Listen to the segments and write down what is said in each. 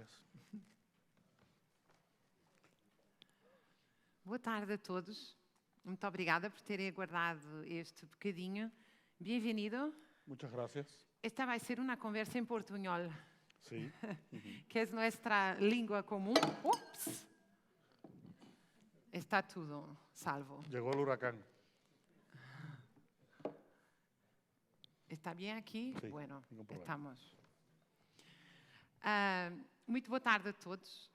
gracias. Boa tarde a todos. Muito obrigada por terem aguardado este bocadinho. Bem-vindo. Muchas gracias. Esta vai ser uma conversa em portunhol, Sí. que é nossa língua comum. Ups! Está tudo salvo. Llegó el huracán. Está bem aqui? Sí, Bueno, ningún problema. estamos. Muito boa tarde a todos.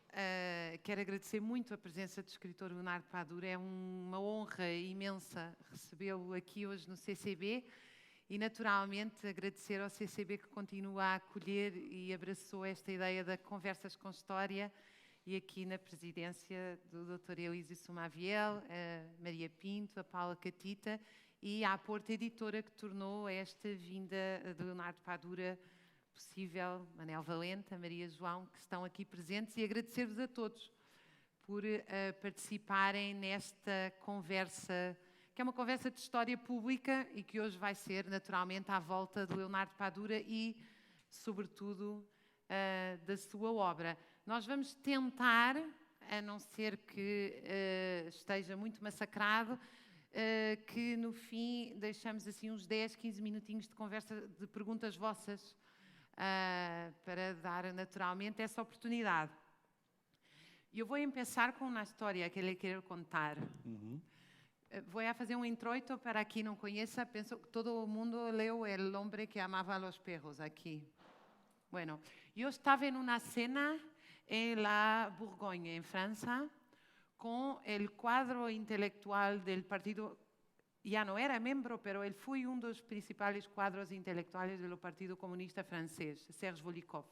Quero agradecer muito a presença do escritor Leonardo Padura. É uma honra imensa recebê-lo aqui hoje no CCB e, naturalmente, agradecer ao CCB que continua a acolher e abraçou esta ideia de conversas com história e aqui na presidência do Dr. Elísio Sumaviel, a Maria Pinto, a Paula Catita e a Porta Editora que tornou esta vinda de Leonardo Padura possível, Manel Valente, a Maria João, que estão aqui presentes, e agradecer-vos a todos por participarem nesta conversa, que é uma conversa de história pública e que hoje vai ser, naturalmente, à volta de Leonardo Padura e, sobretudo, da sua obra. Nós vamos tentar, a não ser que esteja muito massacrado, que no fim deixamos assim uns 10, 15 minutinhos de conversa, de perguntas vossas, para dar naturalmente essa oportunidade. Eu vou começar com uma história que ele quer contar. Vou fazer um introito para quem não conheça. Penso que todo o mundo leu El hombre que amava los perros aqui. Bueno, eu estava em uma cena em La Bourgogne, em França, com o quadro intelectual do partido. Ya no era miembro, pero él fue uno de los principales cuadros intelectuales del Partido Comunista Francés, Serge Volikov.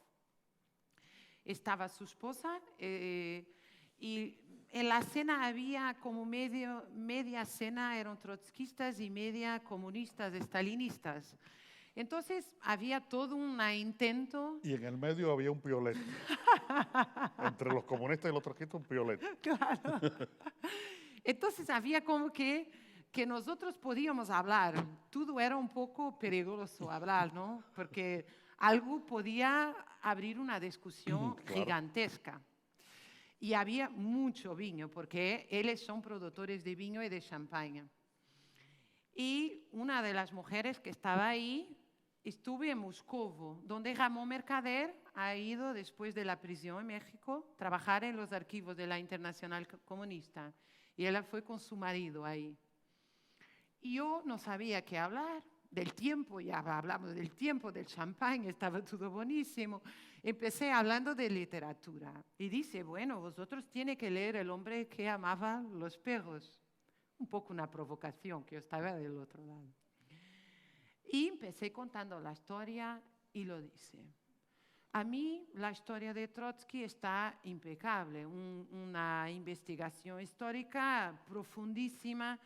Estaba su esposa y en la cena había como media cena eran trotskistas y media comunistas, stalinistas. Entonces había todo un intento... Y en el medio había un piolet. Entre los comunistas y los trotskistas, un piolet. Claro. Entonces había como que nosotros podíamos hablar. Todo era un poco peligroso hablar, ¿no? Porque algo podía abrir una discusión gigantesca. Y había mucho vino, porque ellos son productores de vino y de champaña. Y una de las mujeres que estaba ahí, estuve en Moscú, donde Ramón Mercader ha ido, después de la prisión en México, a trabajar en los archivos de la Internacional Comunista. Y ella fue con su marido ahí. Y yo no sabía qué hablar del tiempo, ya hablamos del tiempo, del champán, estaba todo buenísimo. Empecé hablando de literatura y dice, bueno, vosotros tienen que leer El hombre que amaba los perros. Un poco una provocación, que yo estaba del otro lado. Y empecé contando la historia y lo dice. A mí la historia de Trotsky está impecable, una investigación histórica profundísima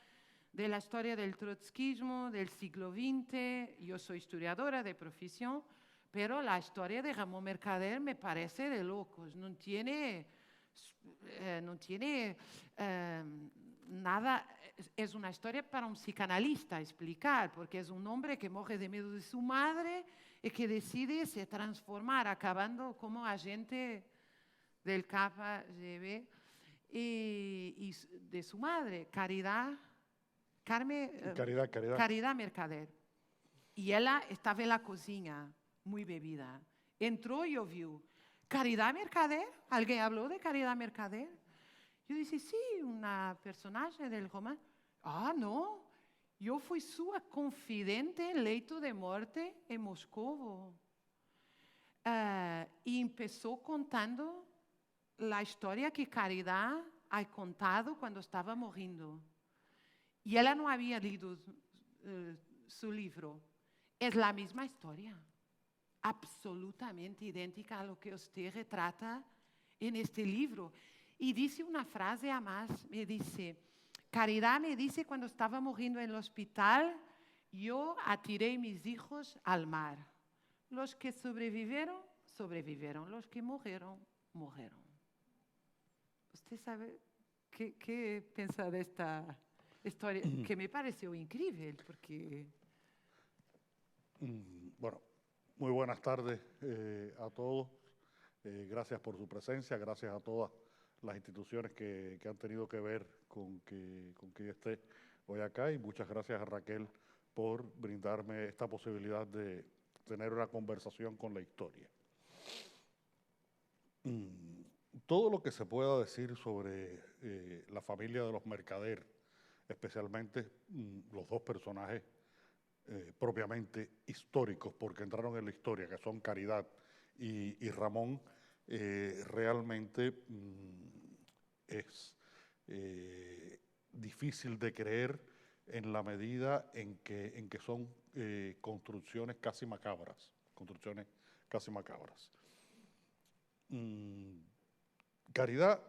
de la historia del trotskismo del siglo XX. Yo soy historiadora de profesión, pero la historia de Ramón Mercader me parece de locos. No tiene nada, es una historia para un psicanalista explicar, porque es un hombre que muere de miedo de su madre y que decide se transformar, acabando como agente del KGB y de su madre, Caridad Mercader. Y ella estaba en la cocina, muy bebida. Entró y vio, ¿Caridad Mercader? ¿Alguien habló de Caridad Mercader? Yo dije, sí, una personaje del romance. Ah, no, yo fui su confidente en leito de muerte en Moscú. Y empezó contando la historia que Caridad ha contado cuando estaba muriendo. Y ella no había leído su libro. Es la misma historia, absolutamente idéntica a lo que usted retrata en este libro. Y dice una frase a más, me dice, Caridad me dice cuando estaba muriendo en el hospital, yo atiré mis hijos al mar. Los que sobrevivieron, sobrevivieron. Los que murieron, murieron. ¿Usted sabe qué piensa de esta historia? Que me pareció increíble, porque... Bueno, muy buenas tardes a todos. Gracias por su presencia, gracias a todas las instituciones que han tenido que ver con que yo esté hoy acá, y muchas gracias a Raquel por brindarme esta posibilidad de tener una conversación con la historia. Todo lo que se pueda decir sobre la familia de los Mercader, especialmente los dos personajes propiamente históricos, porque entraron en la historia, que son Caridad y Ramón, realmente es difícil de creer en la medida en que son construcciones casi macabras, Caridad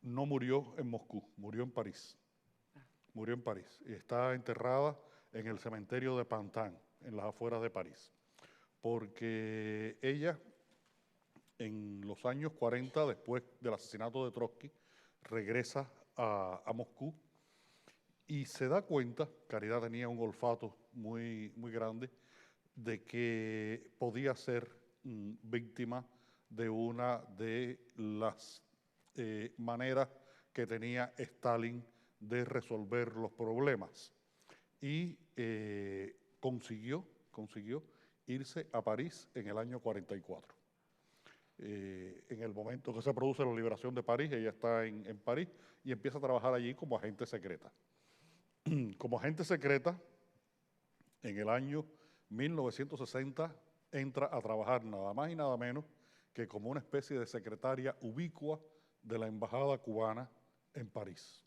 no murió en Moscú, murió en París. Murió en París y está enterrada en el cementerio de Pantin, en las afueras de París, porque ella, en los años 40, después del asesinato de Trotsky, regresa a Moscú y se da cuenta, Caridad tenía un olfato muy, muy grande, de que podía ser víctima de una de las maneras que tenía Stalin de resolver los problemas. Y consiguió irse a París en el año 44. En el momento que se produce la liberación de París, ella está en París y empieza a trabajar allí como agente secreta. Como agente secreta, en el año 1960 entra a trabajar nada más y nada menos que como una especie de secretaria ubicua de la embajada cubana en París.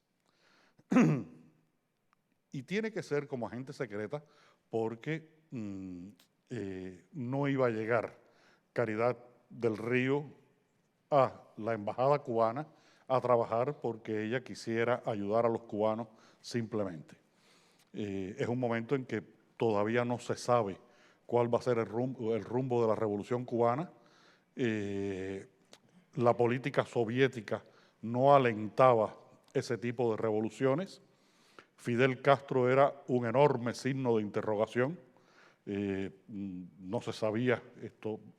Y tiene que ser como agente secreta porque no iba a llegar Caridad del Río a la embajada cubana a trabajar porque ella quisiera ayudar a los cubanos simplemente. Es un momento en que todavía no se sabe cuál va a ser el rumbo de la revolución cubana. La política soviética no alentaba ese tipo de revoluciones. Fidel Castro era un enorme signo de interrogación. No se sabía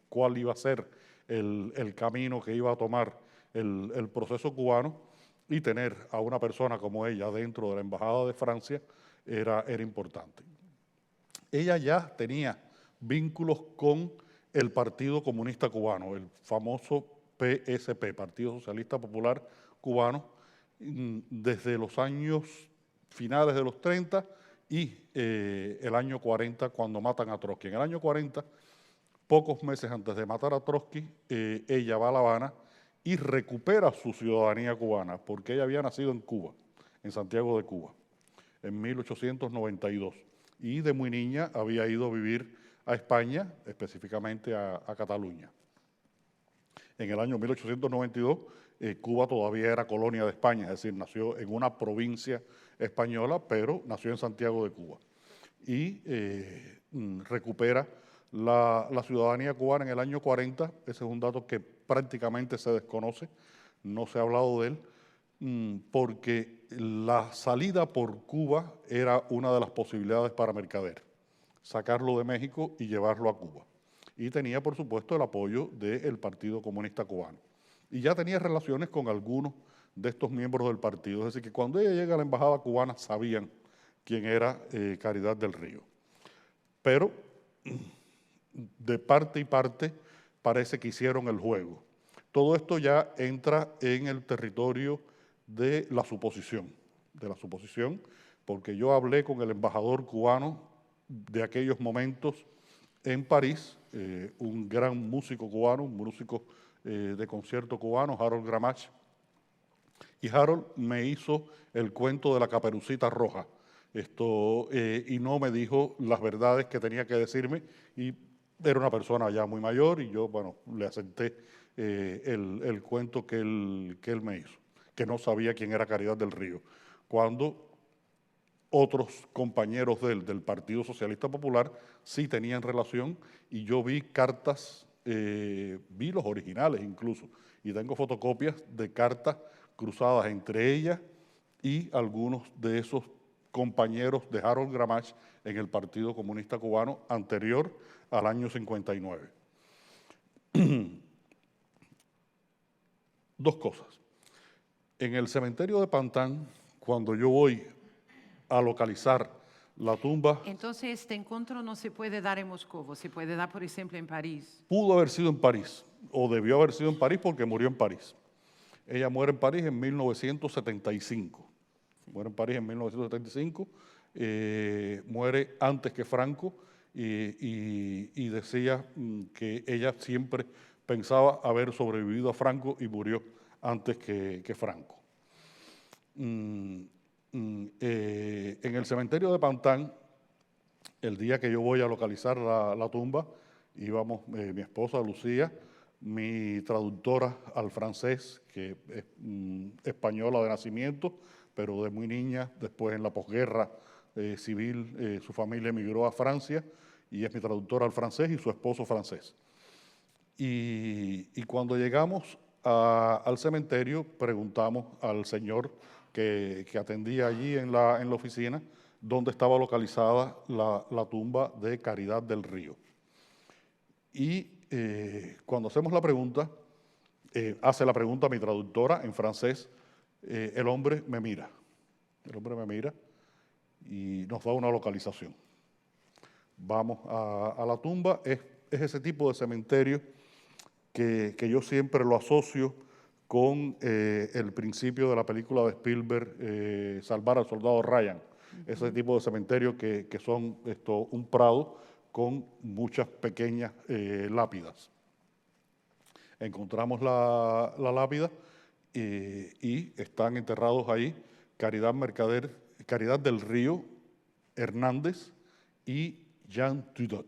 cuál iba a ser el camino que iba a tomar el proceso cubano, y tener a una persona como ella dentro de la Embajada de Francia era importante. Ella ya tenía vínculos con el Partido Comunista Cubano, el famoso PSP, Partido Socialista Popular Cubano, desde los años finales de los 30 y el año 40, cuando matan a Trotsky. En el año 40, pocos meses antes de matar a Trotsky, ella va a La Habana y recupera su ciudadanía cubana, porque ella había nacido en Cuba, en Santiago de Cuba, en 1892. Y de muy niña había ido a vivir a España, específicamente a Cataluña. En el año 1892, Cuba todavía era colonia de España, es decir, nació en una provincia española, pero nació en Santiago de Cuba. Y recupera la ciudadanía cubana en el año 40, ese es un dato que prácticamente se desconoce, no se ha hablado de él, porque la salida por Cuba era una de las posibilidades para Mercader, sacarlo de México y llevarlo a Cuba. Y tenía, por supuesto, el apoyo del Partido Comunista Cubano. Y ya tenía relaciones con algunos de estos miembros del partido. Es decir, que cuando ella llega a la embajada cubana sabían quién era Caridad del Río. Pero de parte y parte parece que hicieron el juego. Todo esto ya entra en el territorio de la suposición, porque yo hablé con el embajador cubano de aquellos momentos en París, un gran músico cubano, un músico de concierto cubano, Harold Gramach, y Harold me hizo el cuento de la Caperucita Roja, y no me dijo las verdades que tenía que decirme, y era una persona ya muy mayor, y yo, bueno, le acepté el cuento que él me hizo, que no sabía quién era Caridad del Río, cuando otros compañeros del Partido Socialista Popular sí tenían relación, y yo vi cartas, vi los originales incluso, y tengo fotocopias de cartas cruzadas entre ella y algunos de esos compañeros de Harold Gramach en el Partido Comunista Cubano anterior al año 59. Dos cosas. En el cementerio de Pantin, cuando yo voy a localizar la tumba, Entonces este encuentro no se puede dar en Moscú, se puede dar, por ejemplo, en París. pudo haber sido en París, o debió haber sido en París porque murió en París. Ella muere en París en 1975. Muere en París en 1975, muere antes que Franco y decía que ella siempre pensaba haber sobrevivido a Franco y murió antes que Franco. En el cementerio de Pantin, el día que yo voy a localizar la tumba, íbamos mi esposa Lucía, mi traductora al francés, que es española de nacimiento, pero de muy niña, después en la posguerra civil, su familia emigró a Francia y es mi traductora al francés y su esposo francés. Y cuando llegamos al cementerio, preguntamos al señor que atendía allí en la oficina dónde estaba localizada la tumba de Caridad del Río. Y cuando hacemos la pregunta, hace la pregunta mi traductora en francés, el hombre me mira. El hombre me mira y nos da una localización. Vamos a la tumba, es ese tipo de cementerio que yo siempre lo asocio con el principio de la película de Spielberg, Salvar al Soldado Ryan. Ese tipo de cementerio que son un prado con muchas pequeñas lápidas. Encontramos la lápida y están enterrados ahí Caridad del Río Hernández y Jean Dudot.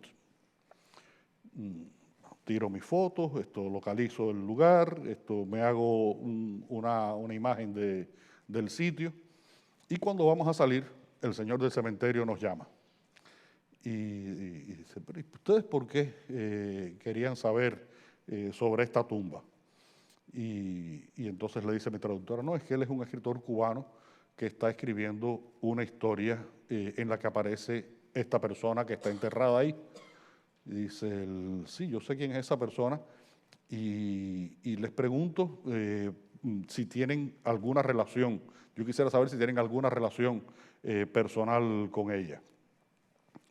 Tiro mis fotos, localizo el lugar, me hago una imagen del sitio y cuando vamos a salir, el señor del cementerio nos llama y dice, pero ¿ustedes por qué querían saber sobre esta tumba? Y entonces le dice mi traductora, no, es que él es un escritor cubano que está escribiendo una historia en la que aparece esta persona que está enterrada ahí. Y dice, sí, yo sé quién es esa persona y les pregunto si tienen alguna relación. Yo quisiera saber si tienen alguna relación personal con ella.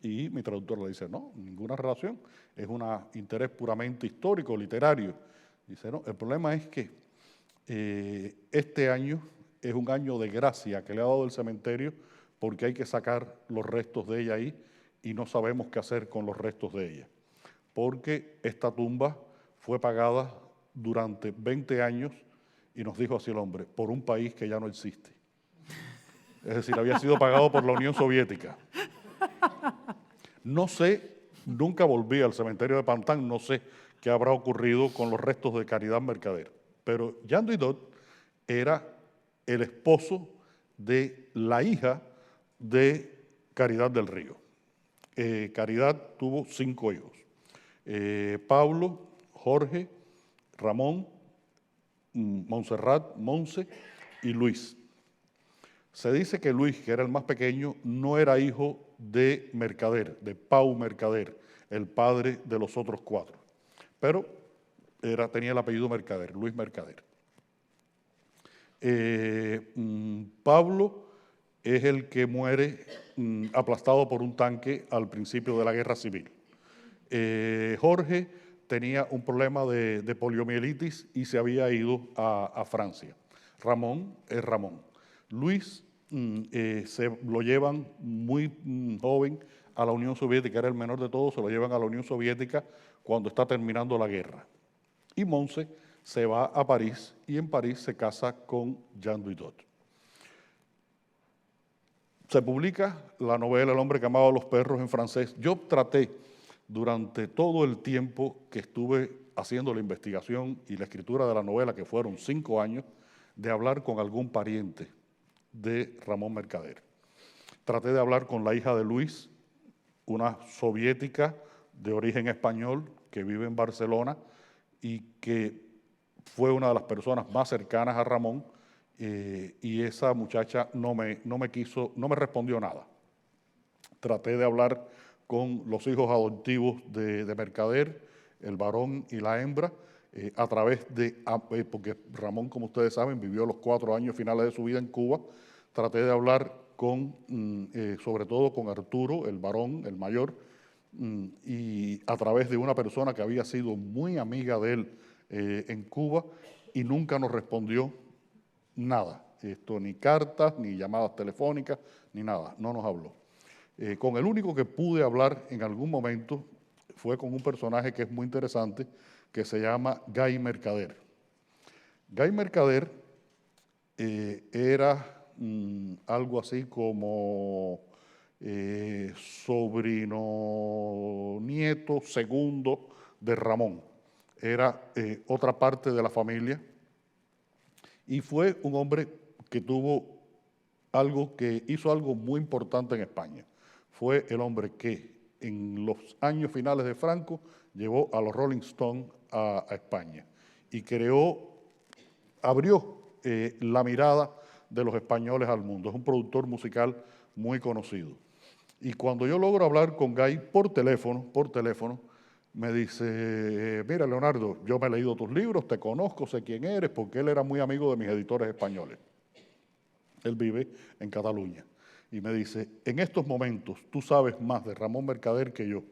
Y mi traductor le dice, no, ninguna relación, es un interés puramente histórico, literario. Dice, no, el problema es que este año es un año de gracia que le ha dado el cementerio porque hay que sacar los restos de ella ahí y no sabemos qué hacer con los restos de ella. Porque esta tumba fue pagada durante 20 años, y nos dijo así el hombre, por un país que ya no existe. Es decir, había sido pagado por la Unión Soviética. No sé, nunca volví al cementerio de Pantin, no sé qué habrá ocurrido con los restos de Caridad Mercader. Pero Jean Dudot era el esposo de la hija de Caridad del Río. Caridad tuvo 5 hijos. Pablo, Jorge, Ramón, Montserrat, Monse y Luis. Se dice que Luis, que era el más pequeño, no era hijo de Mercader, de Pau Mercader, el padre de los otros 4, pero tenía el apellido Mercader, Luis Mercader. Pablo es el que muere aplastado por un tanque al principio de la Guerra Civil. Jorge tenía un problema de poliomielitis y se había ido a Francia. Ramón es Ramón. Luis se lo llevan muy joven a la Unión Soviética, era el menor de todos, se lo llevan a la Unión Soviética cuando está terminando la guerra. Y Monse se va a París y en París se casa con Jean Dudot. Se publica la novela El hombre que amaba a los perros en francés. Yo traté durante todo el tiempo que estuve haciendo la investigación y la escritura de la novela, que fueron 5 años, de hablar con algún pariente de Ramón Mercader. Traté de hablar con la hija de Luis, una soviética de origen español que vive en Barcelona y que fue una de las personas más cercanas a Ramón, y esa muchacha no me respondió nada. Traté de hablar con los hijos adoptivos de Mercader, el varón y la hembra, a través de, porque Ramón, como ustedes saben, vivió los 4 años finales de su vida en Cuba. Traté de hablar sobre todo con Arturo, el varón, el mayor, y a través de una persona que había sido muy amiga de él en Cuba, y nunca nos respondió nada. Ni cartas, ni llamadas telefónicas, ni nada, no nos habló. Con el único que pude hablar en algún momento fue con un personaje que es muy interesante, que se llama Gay Mercader. Gay Mercader era algo así como sobrino, nieto, segundo de Ramón. Era otra parte de la familia y fue un hombre que hizo algo muy importante en España. Fue el hombre que en los años finales de Franco llevó a los Rolling Stones a España y abrió la mirada de los españoles al mundo. Es un productor musical muy conocido. Y cuando yo logro hablar con Gay por teléfono, me dice, mira, Leonardo, yo me he leído tus libros, te conozco, sé quién eres, porque él era muy amigo de mis editores españoles. Él vive en Cataluña. Y me dice, en estos momentos tú sabes más de Ramón Mercader que yo,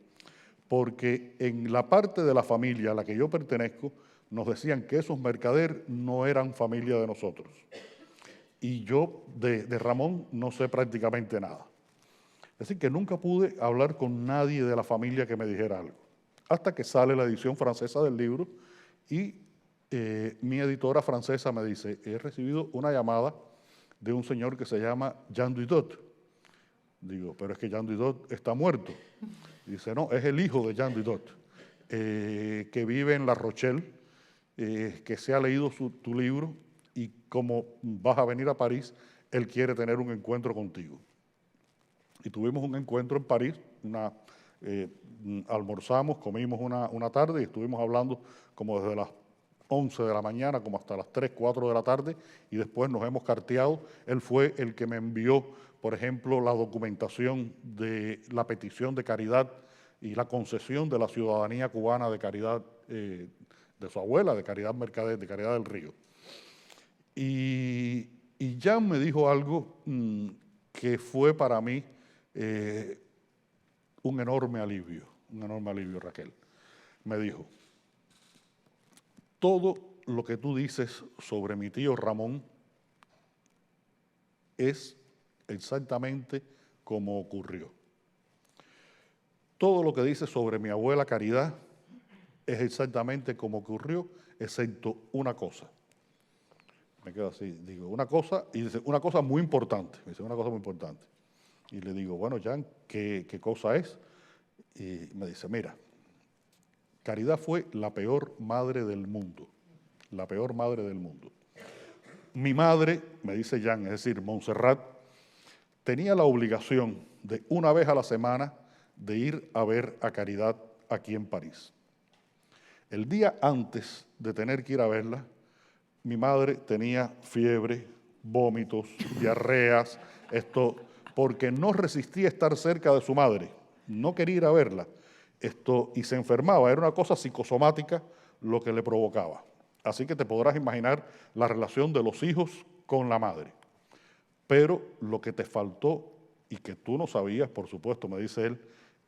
porque en la parte de la familia a la que yo pertenezco, nos decían que esos Mercader no eran familia de nosotros. Y yo de Ramón no sé prácticamente nada. Es decir, que nunca pude hablar con nadie de la familia que me dijera algo. Hasta que sale la edición francesa del libro y mi editora francesa me dice, he recibido una llamada de un señor que se llama Jean Dudot. Digo, pero es que Jean Dudot está muerto. Dice, no, es el hijo de Jean Dudot, que vive en La Rochelle, que se ha leído tu libro y como vas a venir a París, él quiere tener un encuentro contigo. Y tuvimos un encuentro en París, almorzamos, comimos una tarde y estuvimos hablando como desde las 11 de la mañana, como hasta las 3, 4 de la tarde, y después nos hemos carteado. Él fue el que me envió, por ejemplo, la documentación de la petición de caridad y la concesión de la ciudadanía cubana de caridad de su abuela, de Caridad Mercader, de Caridad del Río. Y Jan me dijo algo que fue para mí un enorme alivio, Raquel. Me dijo, todo lo que tú dices sobre mi tío Ramón es exactamente como ocurrió. Todo lo que dices sobre mi abuela Caridad es exactamente como ocurrió, excepto una cosa. Me quedo así, digo, una cosa, y dice, una cosa muy importante. Me dice, una cosa muy importante. Y le digo, bueno, Jan, ¿qué cosa es? Y me dice, mira, Caridad fue la peor madre del mundo. La peor madre del mundo. Mi madre, me dice Jan, es decir, Montserrat, tenía la obligación de una vez a la semana de ir a ver a Caridad aquí en París. El día antes de tener que ir a verla, mi madre tenía fiebre, vómitos, diarreas, porque no resistía estar cerca de su madre, no quería ir a verla, y se enfermaba, era una cosa psicosomática lo que le provocaba. Así que te podrás imaginar la relación de los hijos con la madre. Pero lo que te faltó, y que tú no sabías, por supuesto, me dice él,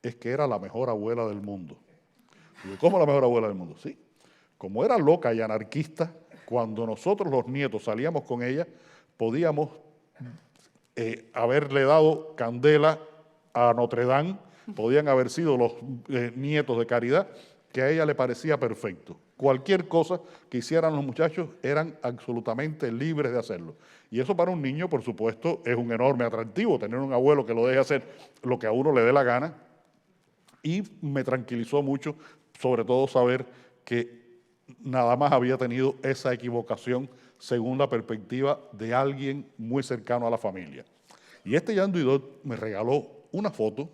es que era la mejor abuela del mundo. Digo, ¿cómo la mejor abuela del mundo? Sí, como era loca y anarquista, cuando nosotros los nietos salíamos con ella, podíamos haberle dado candela a Notre Dame, podían haber sido los nietos de Caridad, que a ella le parecía perfecto. Cualquier cosa que hicieran los muchachos eran absolutamente libres de hacerlo. Y eso para un niño, por supuesto, es un enorme atractivo, tener un abuelo que lo deje hacer lo que a uno le dé la gana. Y me tranquilizó mucho, sobre todo saber que nada más había tenido esa equivocación según la perspectiva de alguien muy cercano a la familia. Y este Jean Dudot me regaló una foto,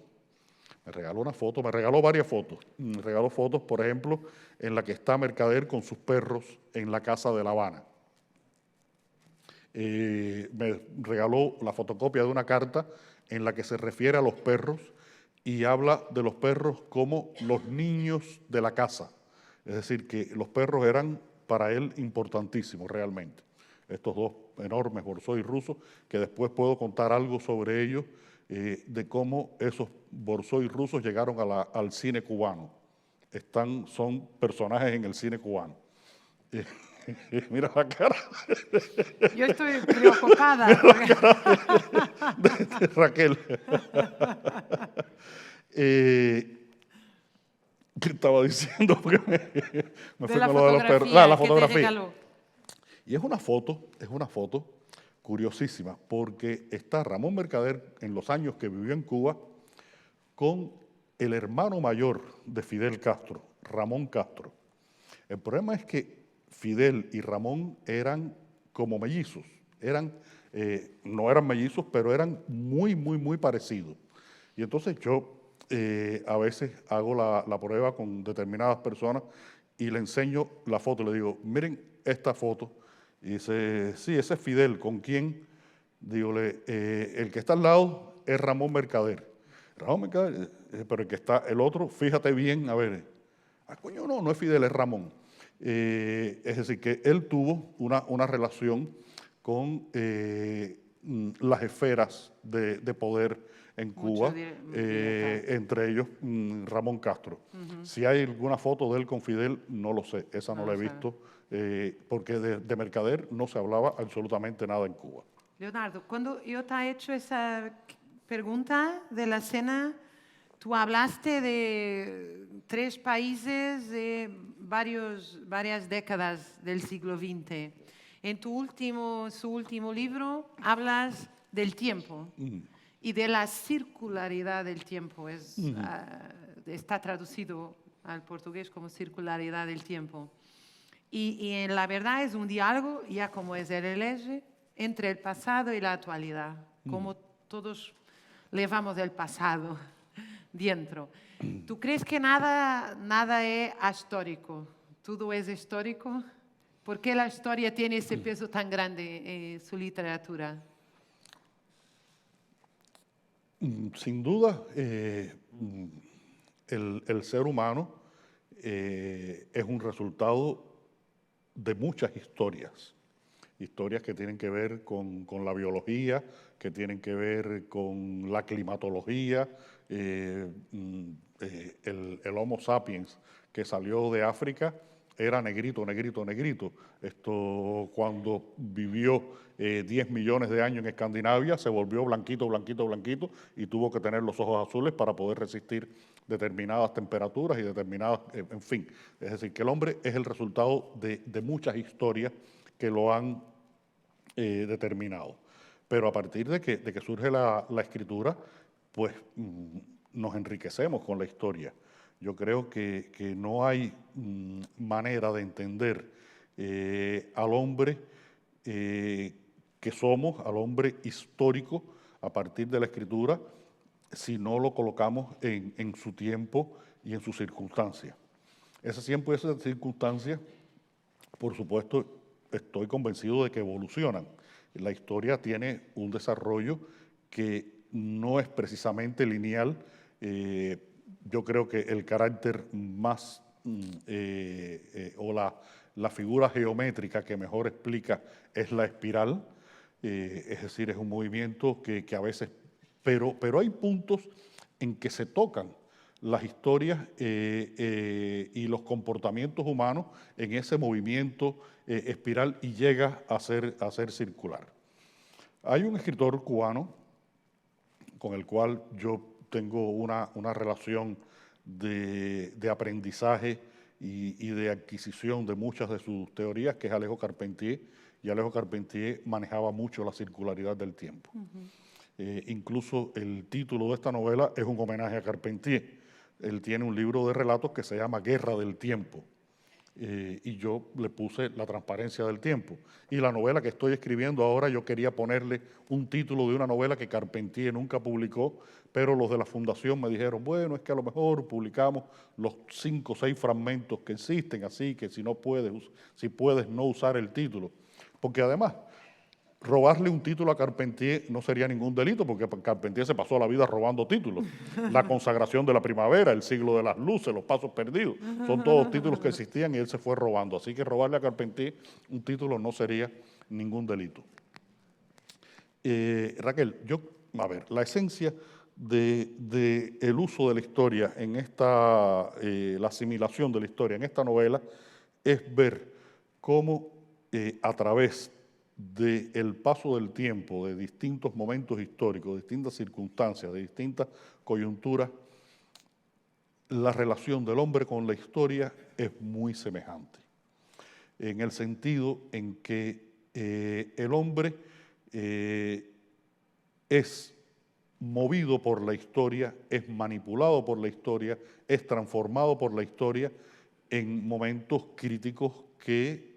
me regaló varias fotos. Me regaló fotos, por ejemplo, en la que está Mercader con sus perros en la casa de La Habana. Me regaló la fotocopia de una carta en la que se refiere a los perros y habla de los perros como los niños de la casa. Es decir, que los perros eran para él importantísimos realmente. Estos dos enormes borzoi rusos, que después puedo contar algo sobre ellos, de cómo esos borzoi rusos llegaron al cine cubano. Son personajes en el cine cubano. Mira la cara. Yo estoy preocupada. De Raquel. ¿Qué estaba diciendo? Porque me fui con lo de los perros. La fotografía. Y es una foto curiosísima, porque está Ramón Mercader en los años que vivió en Cuba con el hermano mayor de Fidel Castro, Ramón Castro. El problema es que Fidel y Ramón eran como mellizos, no eran mellizos, pero eran muy, muy, muy parecidos. Y entonces yo a veces hago la prueba con determinadas personas y le enseño la foto, le digo, miren esta foto. Y dice, sí, ese es Fidel. ¿Con quién? Dígole, el que está al lado es Ramón Mercader. Ramón Mercader, pero el que está, el otro, fíjate bien, a ver. Coño, no es Fidel, es Ramón. Es decir, que él tuvo una relación con las esferas de poder en Cuba, entre ellos Ramón Castro. Si hay alguna foto de él con Fidel, no lo sé, esa no la he visto, porque de Mercader no se hablaba absolutamente nada en Cuba. Leonardo, cuando yo te he hecho esa pregunta de la cena, tú hablaste de 3 países de varias décadas del siglo XX. En su último libro hablas del tiempo y de la circularidad del tiempo. Está traducido al portugués como circularidad del tiempo. Y en la verdad es un diálogo, ya como es el eje, entre el pasado y la actualidad, como todos llevamos el pasado dentro. ¿Tú crees que nada es histórico? ¿Todo es histórico? ¿Por qué la historia tiene ese peso tan grande en su literatura? Sin duda, el ser humano es un resultado de muchas historias. Historias que tienen que ver con la biología, que tienen que ver con la climatología. El Homo sapiens que salió de África era negrito. Esto, cuando vivió 10 millones de años en Escandinavia, se volvió blanquito y tuvo que tener los ojos azules para poder resistir determinadas temperaturas y determinadas, en fin. Es decir, que el hombre es el resultado de muchas historias que lo han determinado. Pero a partir de que surge la escritura, pues nos enriquecemos con la historia. Yo creo que no hay manera de entender al hombre que somos, al hombre histórico, a partir de la escritura, si no lo colocamos en su tiempo y en sus circunstancias. Ese tiempo y esas circunstancias, por supuesto, estoy convencido de que evolucionan. La historia tiene un desarrollo que no es precisamente lineal. Yo creo que el carácter más o la figura geométrica que mejor explica es la espiral. Es decir, es un movimiento que a veces... Pero hay puntos en que se tocan las historias y los comportamientos humanos en ese movimiento espiral y llega a ser circular. Hay un escritor cubano con el cual yo tengo una relación de aprendizaje y de adquisición de muchas de sus teorías, que es Alejo Carpentier, y Alejo Carpentier manejaba mucho la circularidad del tiempo. Incluso el título de esta novela es un homenaje a Carpentier. Él tiene un libro de relatos que se llama Guerra del Tiempo, y yo le puse La transparencia del tiempo. Y la novela que estoy escribiendo ahora, yo quería ponerle un título de una novela que Carpentier nunca publicó, pero los de la fundación me dijeron, bueno, es que a lo mejor publicamos los 5 o 6 fragmentos que existen, así que si puedes no usar el título. Porque además, robarle un título a Carpentier no sería ningún delito, porque Carpentier se pasó la vida robando títulos. La consagración de la primavera, el siglo de las luces, los pasos perdidos, son todos títulos que existían y él se fue robando. Así que robarle a Carpentier un título no sería ningún delito. Raquel, a ver, la esencia del uso de la historia en la asimilación de la historia en esta novela es ver cómo a través del paso del tiempo, de distintos momentos históricos, de distintas circunstancias, de distintas coyunturas, la relación del hombre con la historia es muy semejante, en el sentido en que el hombre es movido por la historia, es manipulado por la historia, es transformado por la historia en momentos críticos que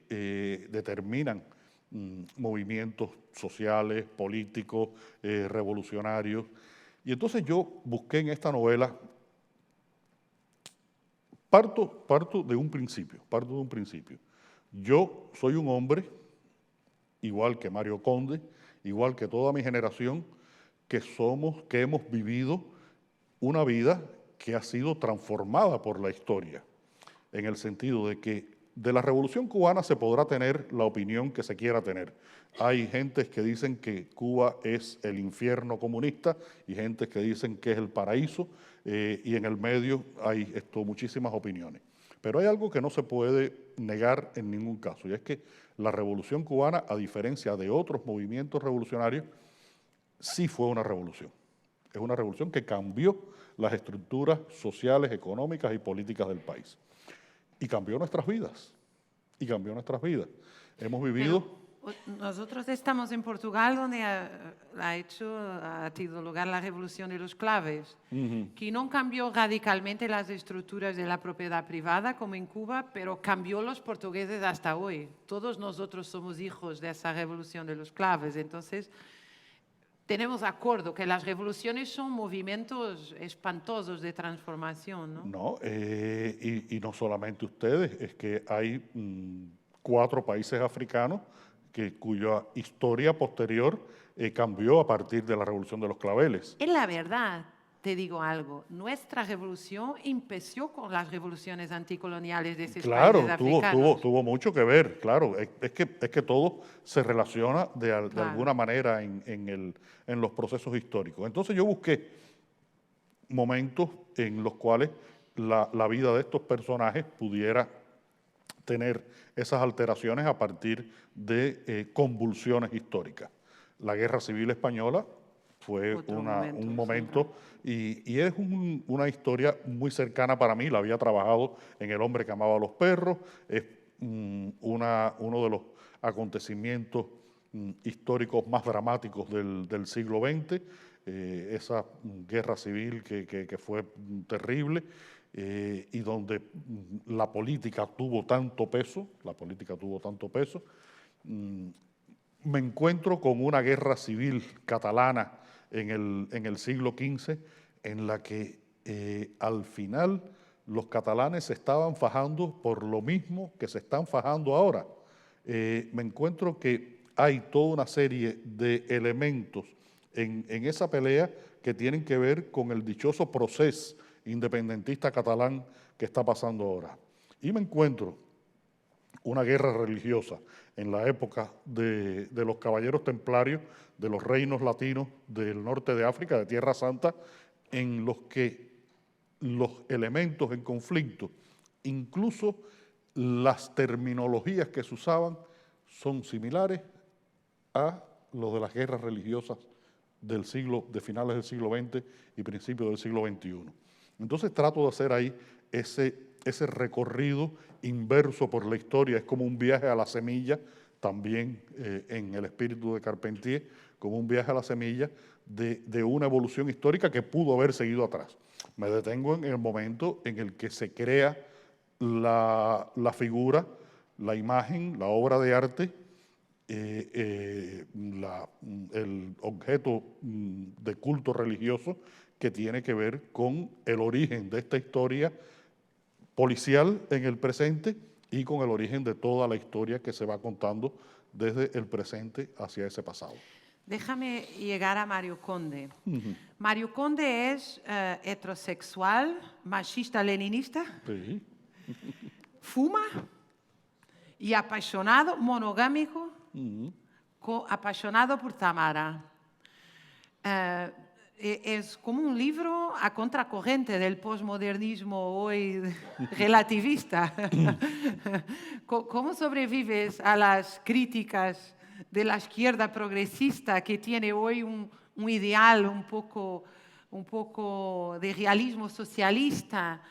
determinan movimientos sociales, políticos, revolucionarios. Y entonces yo busqué en esta novela, parto de un principio. Yo soy un hombre, igual que Mario Conde, igual que toda mi generación, que hemos vivido una vida que ha sido transformada por la historia, en el sentido de que de la Revolución Cubana se podrá tener la opinión que se quiera tener. Hay gentes que dicen que Cuba es el infierno comunista y gentes que dicen que es el paraíso, y en el medio hay muchísimas opiniones. Pero hay algo que no se puede negar en ningún caso, y es que la Revolución Cubana, a diferencia de otros movimientos revolucionarios, sí fue una revolución. Es una revolución que cambió las estructuras sociales, económicas y políticas del país. Y cambió nuestras vidas. Hemos vivido... Pero nosotros estamos en Portugal, donde ha tenido lugar la revolución de los claves, que no cambió radicalmente las estructuras de la propiedad privada como en Cuba, pero cambió los portugueses hasta hoy. Todos nosotros somos hijos de esa revolución de los claves. Entonces, tenemos acuerdo que las revoluciones son movimientos espantosos de transformación, ¿no? No, y no solamente ustedes, es que hay 4 países africanos cuya historia posterior cambió a partir de la Revolución de los Claveles. En la verdad, te digo algo, nuestra revolución empezó con las revoluciones anticoloniales de esos países africanos. Tuvo mucho que ver, claro. Es que todo se relaciona de alguna manera en los procesos históricos. Entonces yo busqué momentos en los cuales la vida de estos personajes pudiera tener esas alteraciones a partir de convulsiones históricas. La Guerra Civil Española fue un momento y es una historia muy cercana para mí. La había trabajado en El hombre que amaba a los perros. Es uno de los acontecimientos históricos más dramáticos del siglo XX, esa guerra civil que fue terrible, y donde la política tuvo tanto peso, me encuentro con una guerra civil catalana en el siglo XV, en la que al final los catalanes se estaban fajando por lo mismo que se están fajando ahora. Me encuentro que hay toda una serie de elementos en esa pelea que tienen que ver con el dichoso proceso independentista catalán que está pasando ahora. Y me encuentro una guerra religiosa en la época de los caballeros templarios, de los reinos latinos del norte de África, de Tierra Santa, en los que los elementos en conflicto, incluso las terminologías que se usaban, son similares a los de las guerras religiosas de finales del siglo XX y principios del siglo XXI. Entonces trato de hacer ahí ese recorrido inverso por la historia. Es como un viaje a la semilla, también en el espíritu de Carpentier, como un viaje a la semilla de una evolución histórica que pudo haber seguido atrás. Me detengo en el momento en el que se crea la figura, la imagen, la obra de arte, el objeto de culto religioso que tiene que ver con el origen de esta historia policial en el presente y con el origen de toda la historia que se va contando desde el presente hacia ese pasado. Déjame llegar a Mario Conde. Mario Conde es heterosexual, machista-leninista, Sí. fuma y apasionado, monogámico, apasionado por Tamara. Es como un libro a contracorriente del posmodernismo hoy relativista. ¿Cómo sobrevives a las críticas de la izquierda progresista que tiene hoy un ideal un poco de realismo socialista,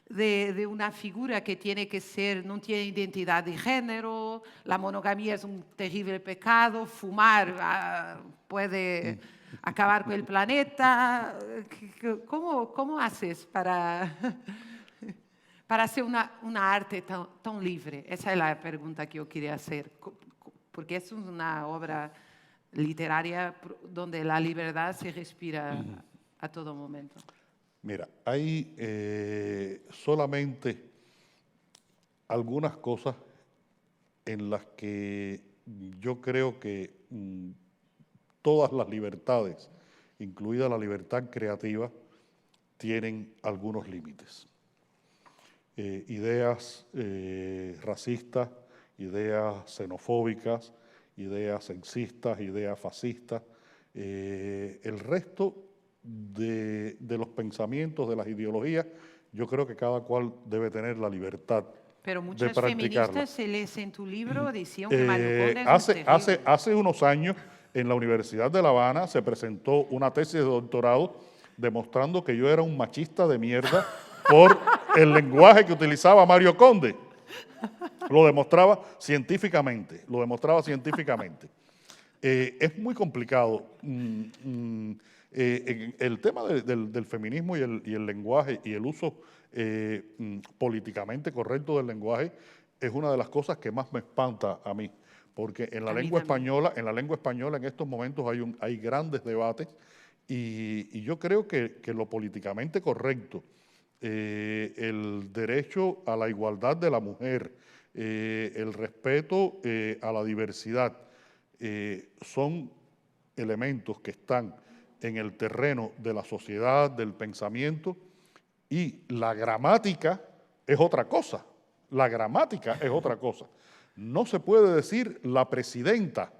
de una figura que tiene que ser, no tiene identidad de género, la monogamia es un terrible pecado, fumar puede acabar con el planeta? ¿Cómo haces para hacer una arte tan libre? Esa es la pregunta que yo quería hacer, porque es una obra literaria donde la libertad se respira a todo momento. Mira, hay solamente algunas cosas en las que yo creo que todas las libertades, incluida la libertad creativa, tienen algunos límites. Ideas racistas, ideas xenofóbicas, ideas sexistas, ideas fascistas. El resto de los pensamientos, de las ideologías, yo creo que cada cual debe tener la libertad Pero de muchas practicarlas. feministas se les en tu libro decían que Mario Conde es un terrible. Hace unos años en la Universidad de La Habana se presentó una tesis de doctorado demostrando que yo era un machista de mierda por el lenguaje que utilizaba Mario Conde. Lo demostraba científicamente, es muy complicado. El tema del feminismo y el lenguaje y el uso políticamente correcto del lenguaje es una de las cosas que más me espanta a mí, porque en la lengua española, en estos momentos hay grandes debates y yo creo que lo políticamente correcto, el derecho a la igualdad de la mujer, el respeto a la diversidad, son elementos que están en el terreno de la sociedad, del pensamiento, y la gramática es otra cosa. La gramática es otra cosa. No se puede decir la presidenta,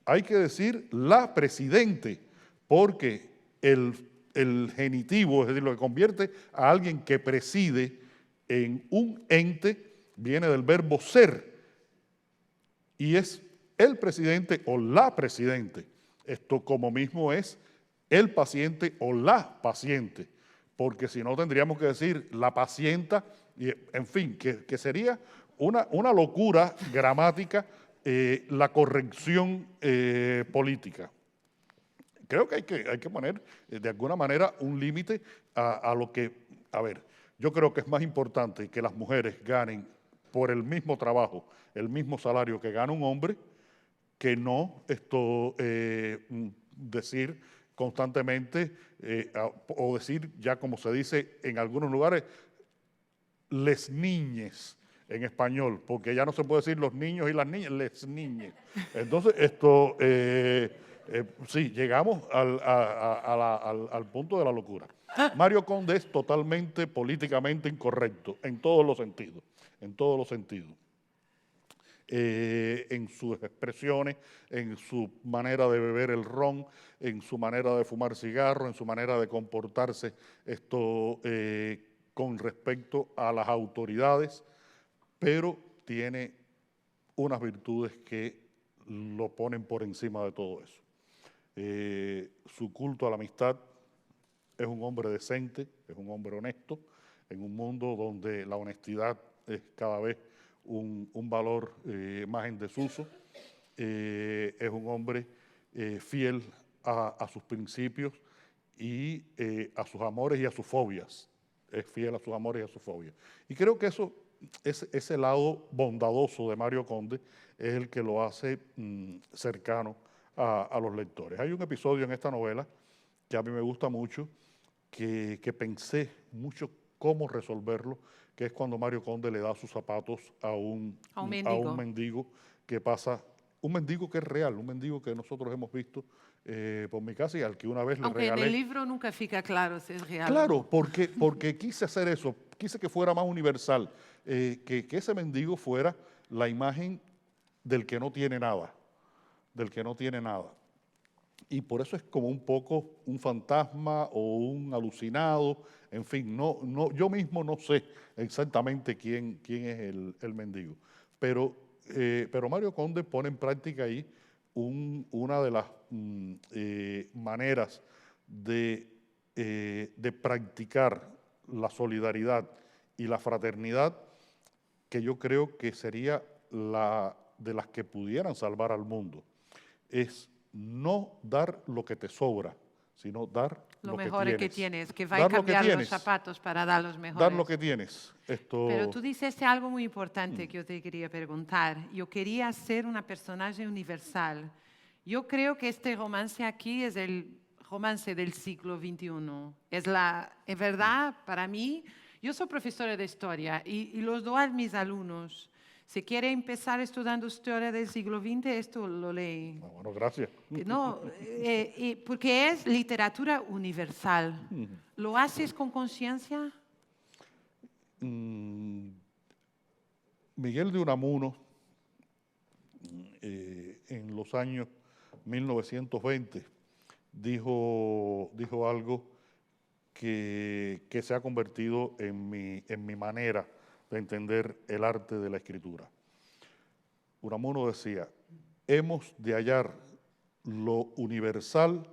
hay que decir la presidente, porque el genitivo, es decir, lo que convierte a alguien que preside en un ente, viene del verbo ser, y es el presidente o la presidente. Esto como mismo es el paciente o la paciente, porque si no tendríamos que decir la pacienta, y, en fin, que sería una locura gramática la corrección política. Creo que hay que poner de alguna manera un límite a lo que, a ver, yo creo que es más importante que las mujeres ganen por el mismo trabajo, el mismo salario que gana un hombre, que no decir constantemente o decir, ya como se dice en algunos lugares, les niñes en español, porque ya no se puede decir los niños y las niñas, les niñes. Entonces, sí, llegamos al punto de la locura. Mario Conde es totalmente políticamente incorrecto en todos los sentidos, en todos los sentidos. En sus expresiones, en su manera de beber el ron, en su manera de fumar cigarro, en su manera de comportarse con respecto a las autoridades, pero tiene unas virtudes que lo ponen por encima de todo eso. Su culto a la amistad, es un hombre decente, es un hombre honesto, en un mundo donde la honestidad es cada vez un valor más en desuso. Es un hombre fiel a sus principios y a sus amores y a sus fobias. Es fiel a sus amores y a sus fobias. Y creo que ese lado bondadoso de Mario Conde es el que lo hace cercano a los lectores. Hay un episodio en esta novela que a mí me gusta mucho, que pensé mucho cómo resolverlo, que es cuando Mario Conde le da sus zapatos a un mendigo que pasa un mendigo que es real, un mendigo que nosotros hemos visto por mi casa y al que una vez le Aunque regalé. en el libro nunca fica claro si es real. Claro, porque quise hacer eso, quise que fuera más universal, que ese mendigo fuera la imagen del que no tiene nada, del que no tiene nada. Y por eso es como un poco un fantasma o un alucinado, en fin, yo mismo no sé exactamente quién es el mendigo. Pero Mario Conde pone en práctica ahí una de las maneras de practicar la solidaridad y la fraternidad que yo creo que sería la de las que pudieran salvar al mundo. Es no dar lo que te sobra, sino dar lo lo mejor que que tienes. tienes, que va a cambiar los zapatos para dar los mejores. Dar lo que tienes. Pero tú dices algo muy importante que yo te quería preguntar. Yo quería ser una personaje universal. Yo creo que este romance aquí es el romance del siglo XXI. Es verdad, para mí, yo soy profesora de historia y los doy a mis alumnos. Si quiere empezar estudiando historia del siglo XX, esto lo lee. Bueno, gracias. No, porque es literatura universal. ¿Lo haces con conciencia? Miguel de Unamuno, en los años 1920, dijo algo que se ha convertido en mi manera de entender el arte de la escritura. Unamuno decía, hemos de hallar lo universal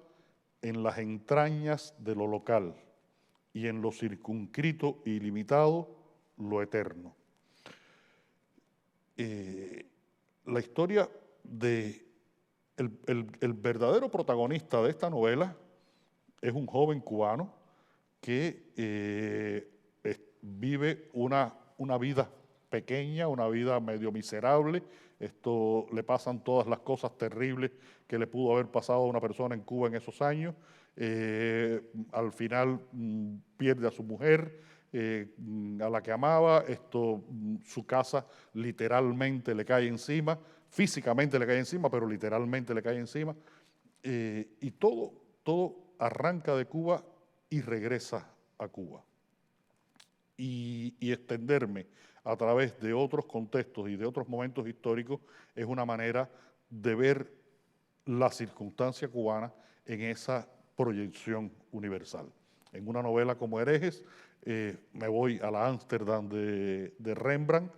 en las entrañas de lo local y en lo circunscrito y limitado, lo eterno. La historia de el verdadero protagonista de esta novela es un joven cubano que vive una vida pequeña, una vida medio miserable. Le pasan todas las cosas terribles que le pudo haber pasado a una persona en Cuba en esos años. Al final pierde a su mujer, a la que amaba. Su casa literalmente le cae encima, físicamente le cae encima, pero literalmente le cae encima. Y todo arranca de Cuba y regresa a Cuba. Y extenderme a través de otros contextos y de otros momentos históricos es una manera de ver la circunstancia cubana en esa proyección universal. En una novela como Herejes, me voy a la Ámsterdam de Rembrandt,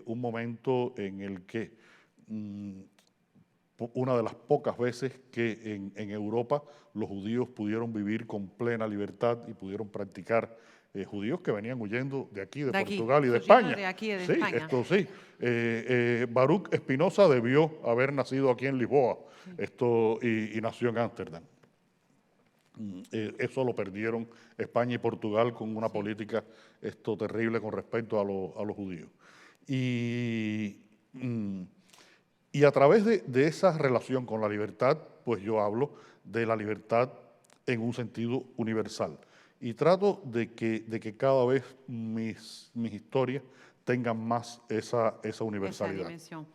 un momento en el que una de las pocas veces que en Europa los judíos pudieron vivir con plena libertad y pudieron practicar judíos que venían huyendo de aquí, de Portugal y de España. De aquí, de sí, España. Sí. Baruch Espinosa debió haber nacido aquí en Lisboa y nació en Ámsterdam. Eso lo perdieron España y Portugal con una política terrible con respecto a los judíos. Y a través de esa relación con la libertad, pues yo hablo de la libertad en un sentido universal. Y trato de que cada vez mis historias tengan más esa universalidad. Esa dimensión.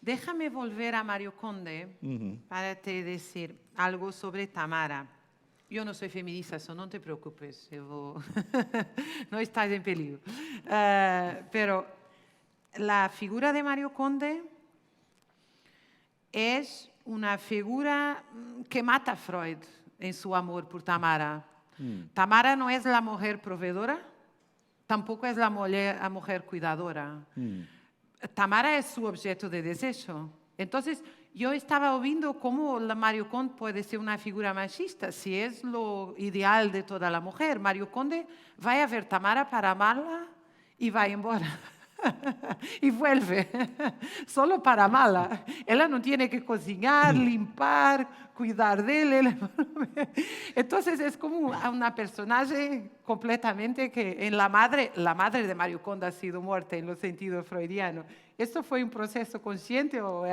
Déjame volver a Mario Conde para te decir algo sobre Tamara. Yo no soy feminista, eso no te preocupes, no estás en peligro. Pero la figura de Mario Conde es una figura que mata a Freud en su amor por Tamara. Tamara no es la mujer proveedora, tampoco es la mujer cuidadora. Tamara es su objeto de deseo. Entonces, yo estaba viendo cómo Mario Conde puede ser una figura machista, si es lo ideal de toda la mujer. Mario Conde va a ver Tamara para amarla y va embora. Y vuelve, solo para amarla. Ella no tiene que cocinar, limpiar, cuidar de él. Entonces es como una personaje completamente que en la madre de Mario Conde ha sido muerta en los sentidos freudianos. ¿Esto fue un proceso consciente o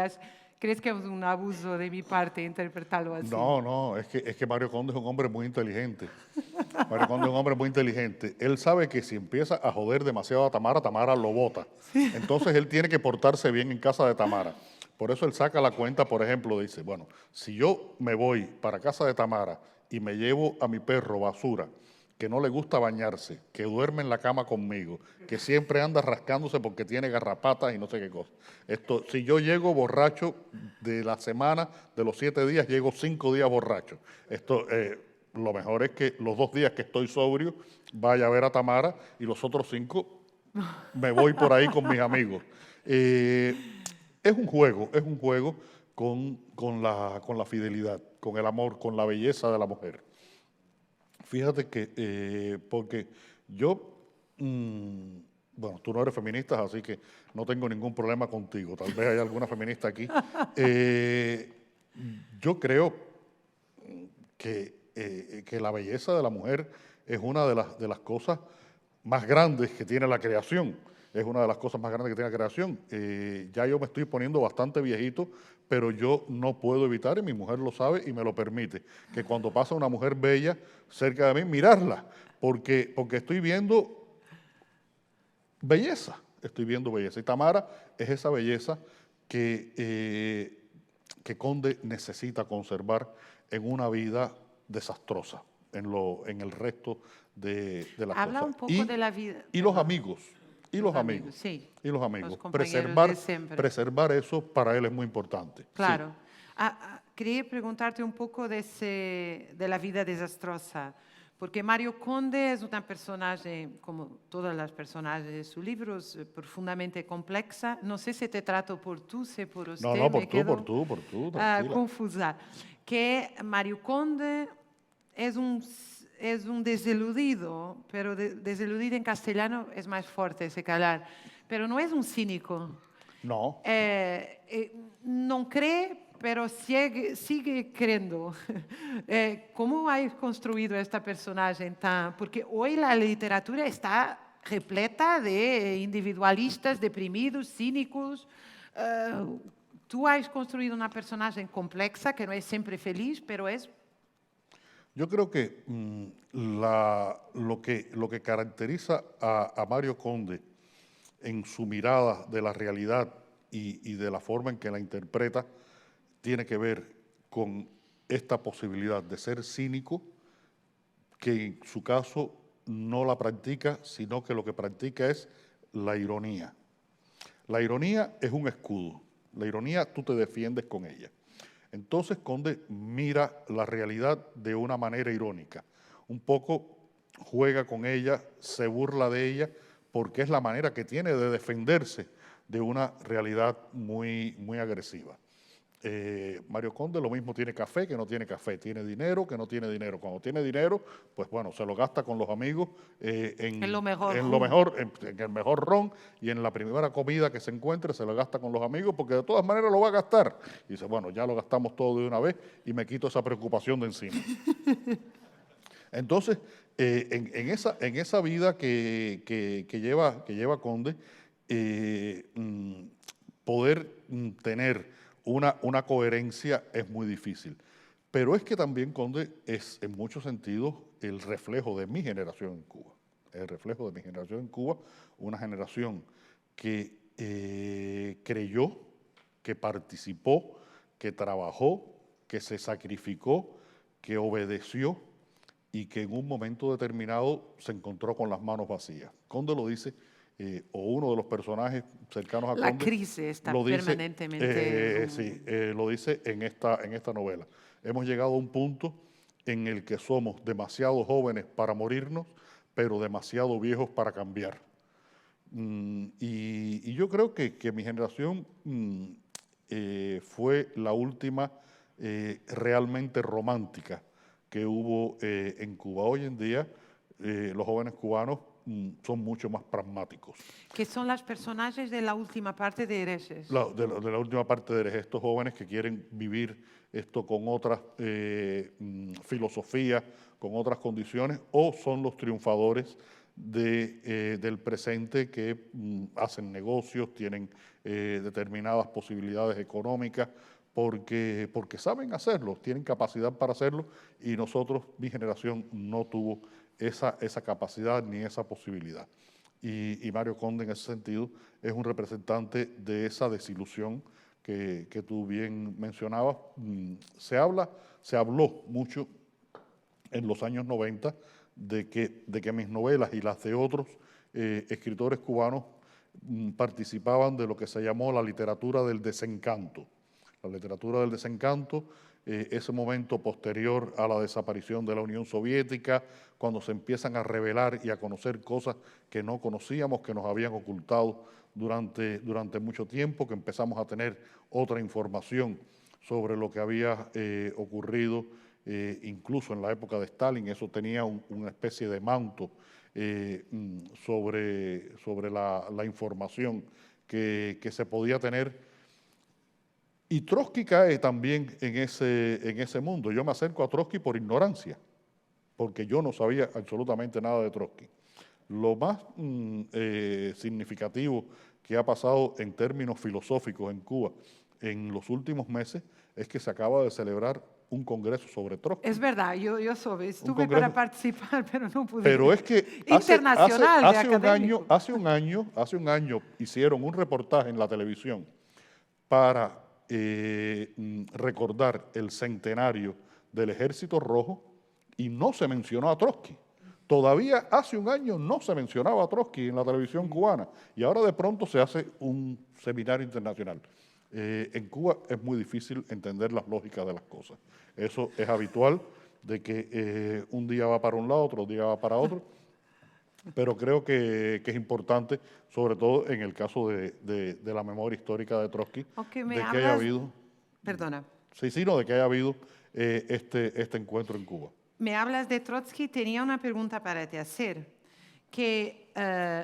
crees que es un abuso de mi parte interpretarlo así? No, es que Mario Conde es un hombre muy inteligente. Mario Conde es un hombre muy inteligente. Él sabe que si empieza a joder demasiado a Tamara, Tamara lo bota. Sí. Entonces él tiene que portarse bien en casa de Tamara. Por eso él saca la cuenta, por ejemplo, dice, bueno, si yo me voy para casa de Tamara y me llevo a mi perro Basura, que no le gusta bañarse, que duerme en la cama conmigo, que siempre anda rascándose porque tiene garrapatas y no sé qué cosa. Esto, si yo llego borracho de la semana, de los 7 días, llego 5 días borracho. Esto, lo mejor es que los 2 días que estoy sobrio, vaya a ver a Tamara y los otros 5 me voy por ahí con mis amigos. Es un juego con la fidelidad, con el amor, con la belleza de la mujer. Fíjate que, porque yo, bueno, tú no eres feminista, así que no tengo ningún problema contigo. Tal vez haya alguna feminista aquí. Yo creo que la belleza de la mujer es una de las cosas más grandes que tiene la creación. Es una de las cosas más grandes que tiene la creación. Ya yo me estoy poniendo bastante viejito, pero yo no puedo evitar, y mi mujer lo sabe y me lo permite, que cuando pasa una mujer bella cerca de mí, mirarla, porque estoy viendo belleza, estoy viendo belleza. Y Tamara es esa belleza que Conde necesita conservar en una vida desastrosa, en el resto de las Habla cosas. un poco de la vida. Y los amigos, Sí, y los amigos. los compañeros de siempre. Preservar eso para él es muy importante. Claro. Sí. Quería preguntarte un poco de la vida desastrosa, porque Mario Conde es una personaje, como todas las personajes de sus libros, profundamente complexa. No sé si te trato por tú, si por usted. No, me quedo, por tú, tranquila. confusa. Que Mario Conde es un desiludido, pero desiludido en castellano es más fuerte, se calar. Pero no es un cínico. No. No cree, pero sigue creyendo. ¿Cómo has construido esta personaje tan? Porque hoy la literatura está repleta de individualistas deprimidos, cínicos. Tú has construido una personaje compleja que no es siempre feliz, pero es... Yo creo que lo que caracteriza a Mario Conde en su mirada de la realidad y de la forma en que la interpreta tiene que ver con esta posibilidad de ser cínico, que en su caso no la practica, sino que lo que practica es la ironía. La ironía es un escudo. La ironía tú te defiendes con ella. Entonces Conde mira la realidad de una manera irónica. Un poco juega con ella, se burla de ella, porque es la manera que tiene de defenderse de una realidad muy, muy agresiva. Mario Conde lo mismo, tiene café que no tiene café, tiene dinero que no tiene dinero. Cuando tiene dinero, pues bueno, se lo gasta con los amigos en lo mejor, en el mejor ron, y en la primera comida que se encuentre se lo gasta con los amigos, porque de todas maneras lo va a gastar. Y dice, bueno, ya lo gastamos todo de una vez y me quito esa preocupación de encima. Entonces, en esa vida que lleva Conde, poder tener una coherencia es muy difícil. Pero es que también Conde es, en muchos sentidos, el reflejo de mi generación en Cuba. El reflejo de mi generación en Cuba, una generación que creyó, que participó, que trabajó, que se sacrificó, que obedeció y que en un momento determinado se encontró con las manos vacías. Conde lo dice, o uno de los personajes cercanos a la Conde crisis está lo dice, permanentemente... lo dice en esta novela. Hemos llegado a un punto en el que somos demasiado jóvenes para morirnos, pero demasiado viejos para cambiar. Y yo creo que mi generación fue la última realmente romántica que hubo en Cuba. Hoy en día los jóvenes cubanos son mucho más pragmáticos. Que son las personajes de la última parte de Herejes. De la última parte de Herejes, estos jóvenes que quieren vivir esto con otras filosofías, con otras condiciones, o son los triunfadores del presente que hacen negocios, tienen determinadas posibilidades económicas, porque saben hacerlo, tienen capacidad para hacerlo, y nosotros, mi generación, no tuvo esa capacidad ni esa posibilidad. Y Mario Conde, en ese sentido, es un representante de esa desilusión que tú bien mencionabas. Se habló mucho en los años 90 de que mis novelas y las de otros escritores cubanos participaban de lo que se llamó la literatura del desencanto. La literatura del desencanto, ese momento posterior a la desaparición de la Unión Soviética, cuando se empiezan a revelar y a conocer cosas que no conocíamos, que nos habían ocultado durante mucho tiempo, que empezamos a tener otra información sobre lo que había ocurrido incluso en la época de Stalin. Eso tenía una especie de manto sobre la información que se podía tener. Y Trotsky cae también en ese mundo. Yo me acerco a Trotsky por ignorancia, porque yo no sabía absolutamente nada de Trotsky. Lo más significativo que ha pasado en términos filosóficos en Cuba en los últimos meses es que se acaba de celebrar un congreso sobre Trotsky. Es verdad, yo estuve para participar, pero no pude. Pero es que internacional de académicos. Hace un año hicieron un reportaje en la televisión para recordar el centenario del Ejército Rojo y no se mencionó a Trotsky. Todavía hace un año no se mencionaba a Trotsky en la televisión cubana y ahora de pronto se hace un seminario internacional. En Cuba es muy difícil entender las lógicas de las cosas. Eso es habitual, de que un día va para un lado, otro día va para otro, pero creo que es importante, sobre todo en el caso de la memoria histórica de Trotsky, de que haya habido... Perdona. Sí, no, de que haya habido este encuentro en Cuba. Me hablas de Trotsky, tenía una pregunta para te hacer, que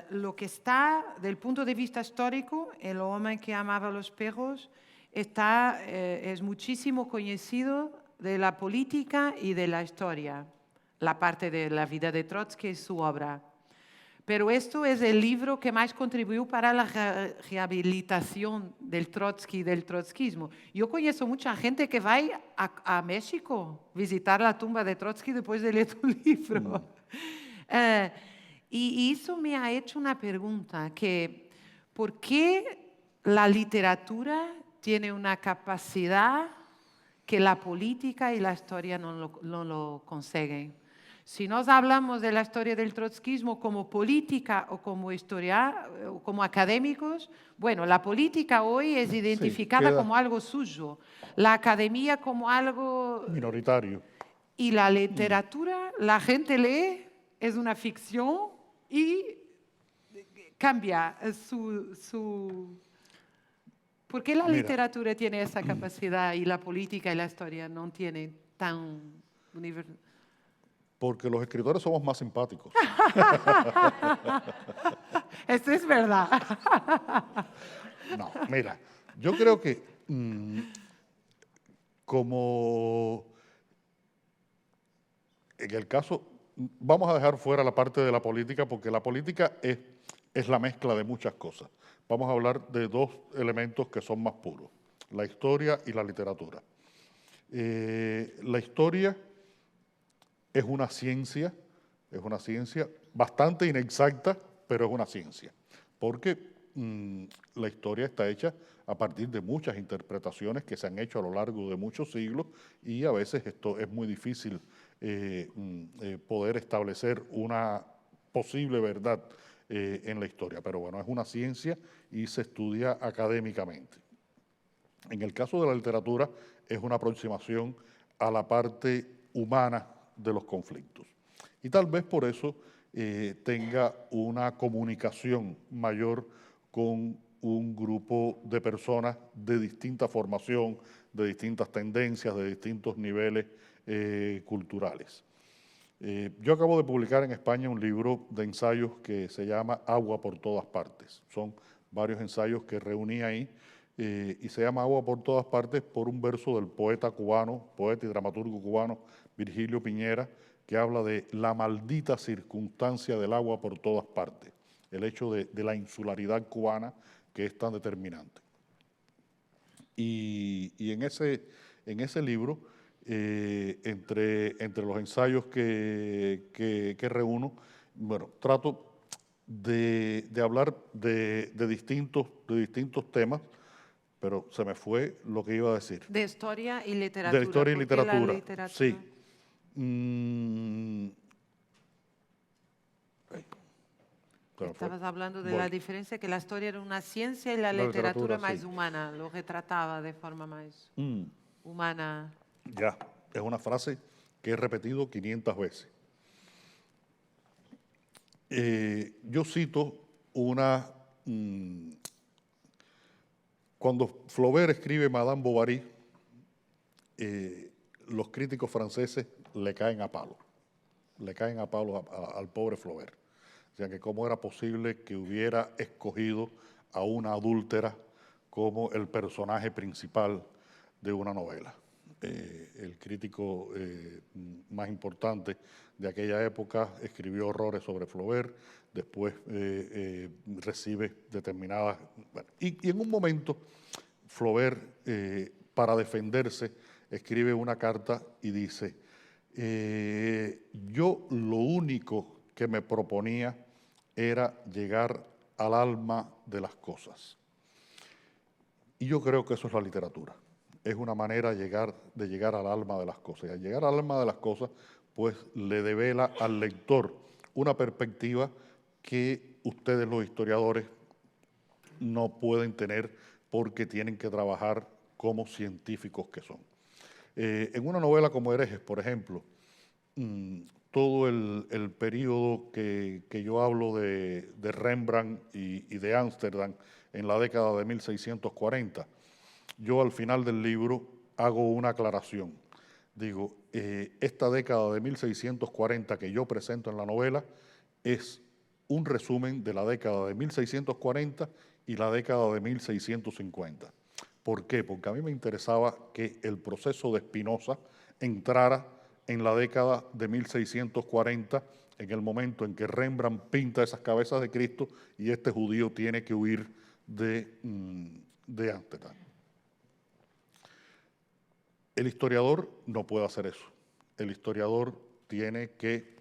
lo que está, del punto de vista histórico, el hombre que amaba los perros es muchísimo conocido de la política y de la historia, la parte de la vida de Trotsky y su obra. Pero esto es el libro que más contribuyó para la rehabilitación del Trotsky y del trotskismo. Yo conozco mucha gente que va a México a visitar la tumba de Trotsky después de leer tu libro. Y eso me ha hecho una pregunta, que ¿por qué la literatura tiene una capacidad que la política y la historia no lo consiguen? Si nos hablamos de la historia del trotskismo como política o como historia, o como académicos, bueno, la política hoy es identificada como algo suyo, la academia como algo minoritario. Y la literatura, la gente lee, es una ficción y cambia su... ¿Por qué la literatura tiene esa capacidad y la política y la historia no tienen tan universal? Porque los escritores somos más simpáticos. Esto es verdad. No, mira, yo creo que como en el caso, vamos a dejar fuera la parte de la política, porque la política es la mezcla de muchas cosas. Vamos a hablar de dos elementos que son más puros, la historia y la literatura. La historia es una ciencia bastante inexacta, pero es una ciencia, porque la historia está hecha a partir de muchas interpretaciones que se han hecho a lo largo de muchos siglos y a veces esto es muy difícil poder establecer una posible verdad en la historia, pero bueno, es una ciencia y se estudia académicamente. En el caso de la literatura es una aproximación a la parte humana de los conflictos. Y tal vez por eso tenga una comunicación mayor con un grupo de personas de distinta formación, de distintas tendencias, de distintos niveles culturales. Yo acabo de publicar en España un libro de ensayos que se llama Agua por todas partes. Son varios ensayos que reuní ahí y se llama Agua por todas partes por un verso del poeta y dramaturgo cubano Virgilio Piñera, que habla de la maldita circunstancia del agua por todas partes, el hecho de la insularidad cubana que es tan determinante. Y en ese libro, entre los ensayos que reúno, bueno, trato de hablar de distintos temas, pero se me fue lo que iba a decir. De historia y literatura. De historia y ¿Por qué la literatura, literatura? sí. Ay, se me fue. Estabas hablando de Voy. la diferencia, que la historia era una ciencia y la literatura más humana, lo retrataba de forma más humana. Ya, es una frase que he repetido 500 veces. Yo cito una... cuando Flaubert escribe Madame Bovary, los críticos franceses le caen a palo. Le caen a palo al pobre Flaubert. O sea, que cómo era posible que hubiera escogido a una adúltera como el personaje principal de una novela. El crítico más importante de aquella época escribió horrores sobre Flaubert, después recibe determinadas... Bueno, y en un momento Flaubert, para defenderse, escribe una carta y dice, yo lo único que me proponía era llegar al alma de las cosas. Y yo creo que eso es la literatura. Es una manera de llegar al alma de las cosas. Y al llegar al alma de las cosas, pues le devela al lector una perspectiva que ustedes los historiadores no pueden tener porque tienen que trabajar como científicos que son. En una novela como Herejes, por ejemplo, todo el periodo que yo hablo de Rembrandt y de Ámsterdam en la década de 1640, yo al final del libro hago una aclaración. Digo, esta década de 1640 que yo presento en la novela es un resumen de la década de 1640 y la década de 1650. ¿Por qué? Porque a mí me interesaba que el proceso de Spinoza entrara en la década de 1640, en el momento en que Rembrandt pinta esas cabezas de Cristo y este judío tiene que huir de Ámsterdam. El historiador no puede hacer eso. El historiador tiene que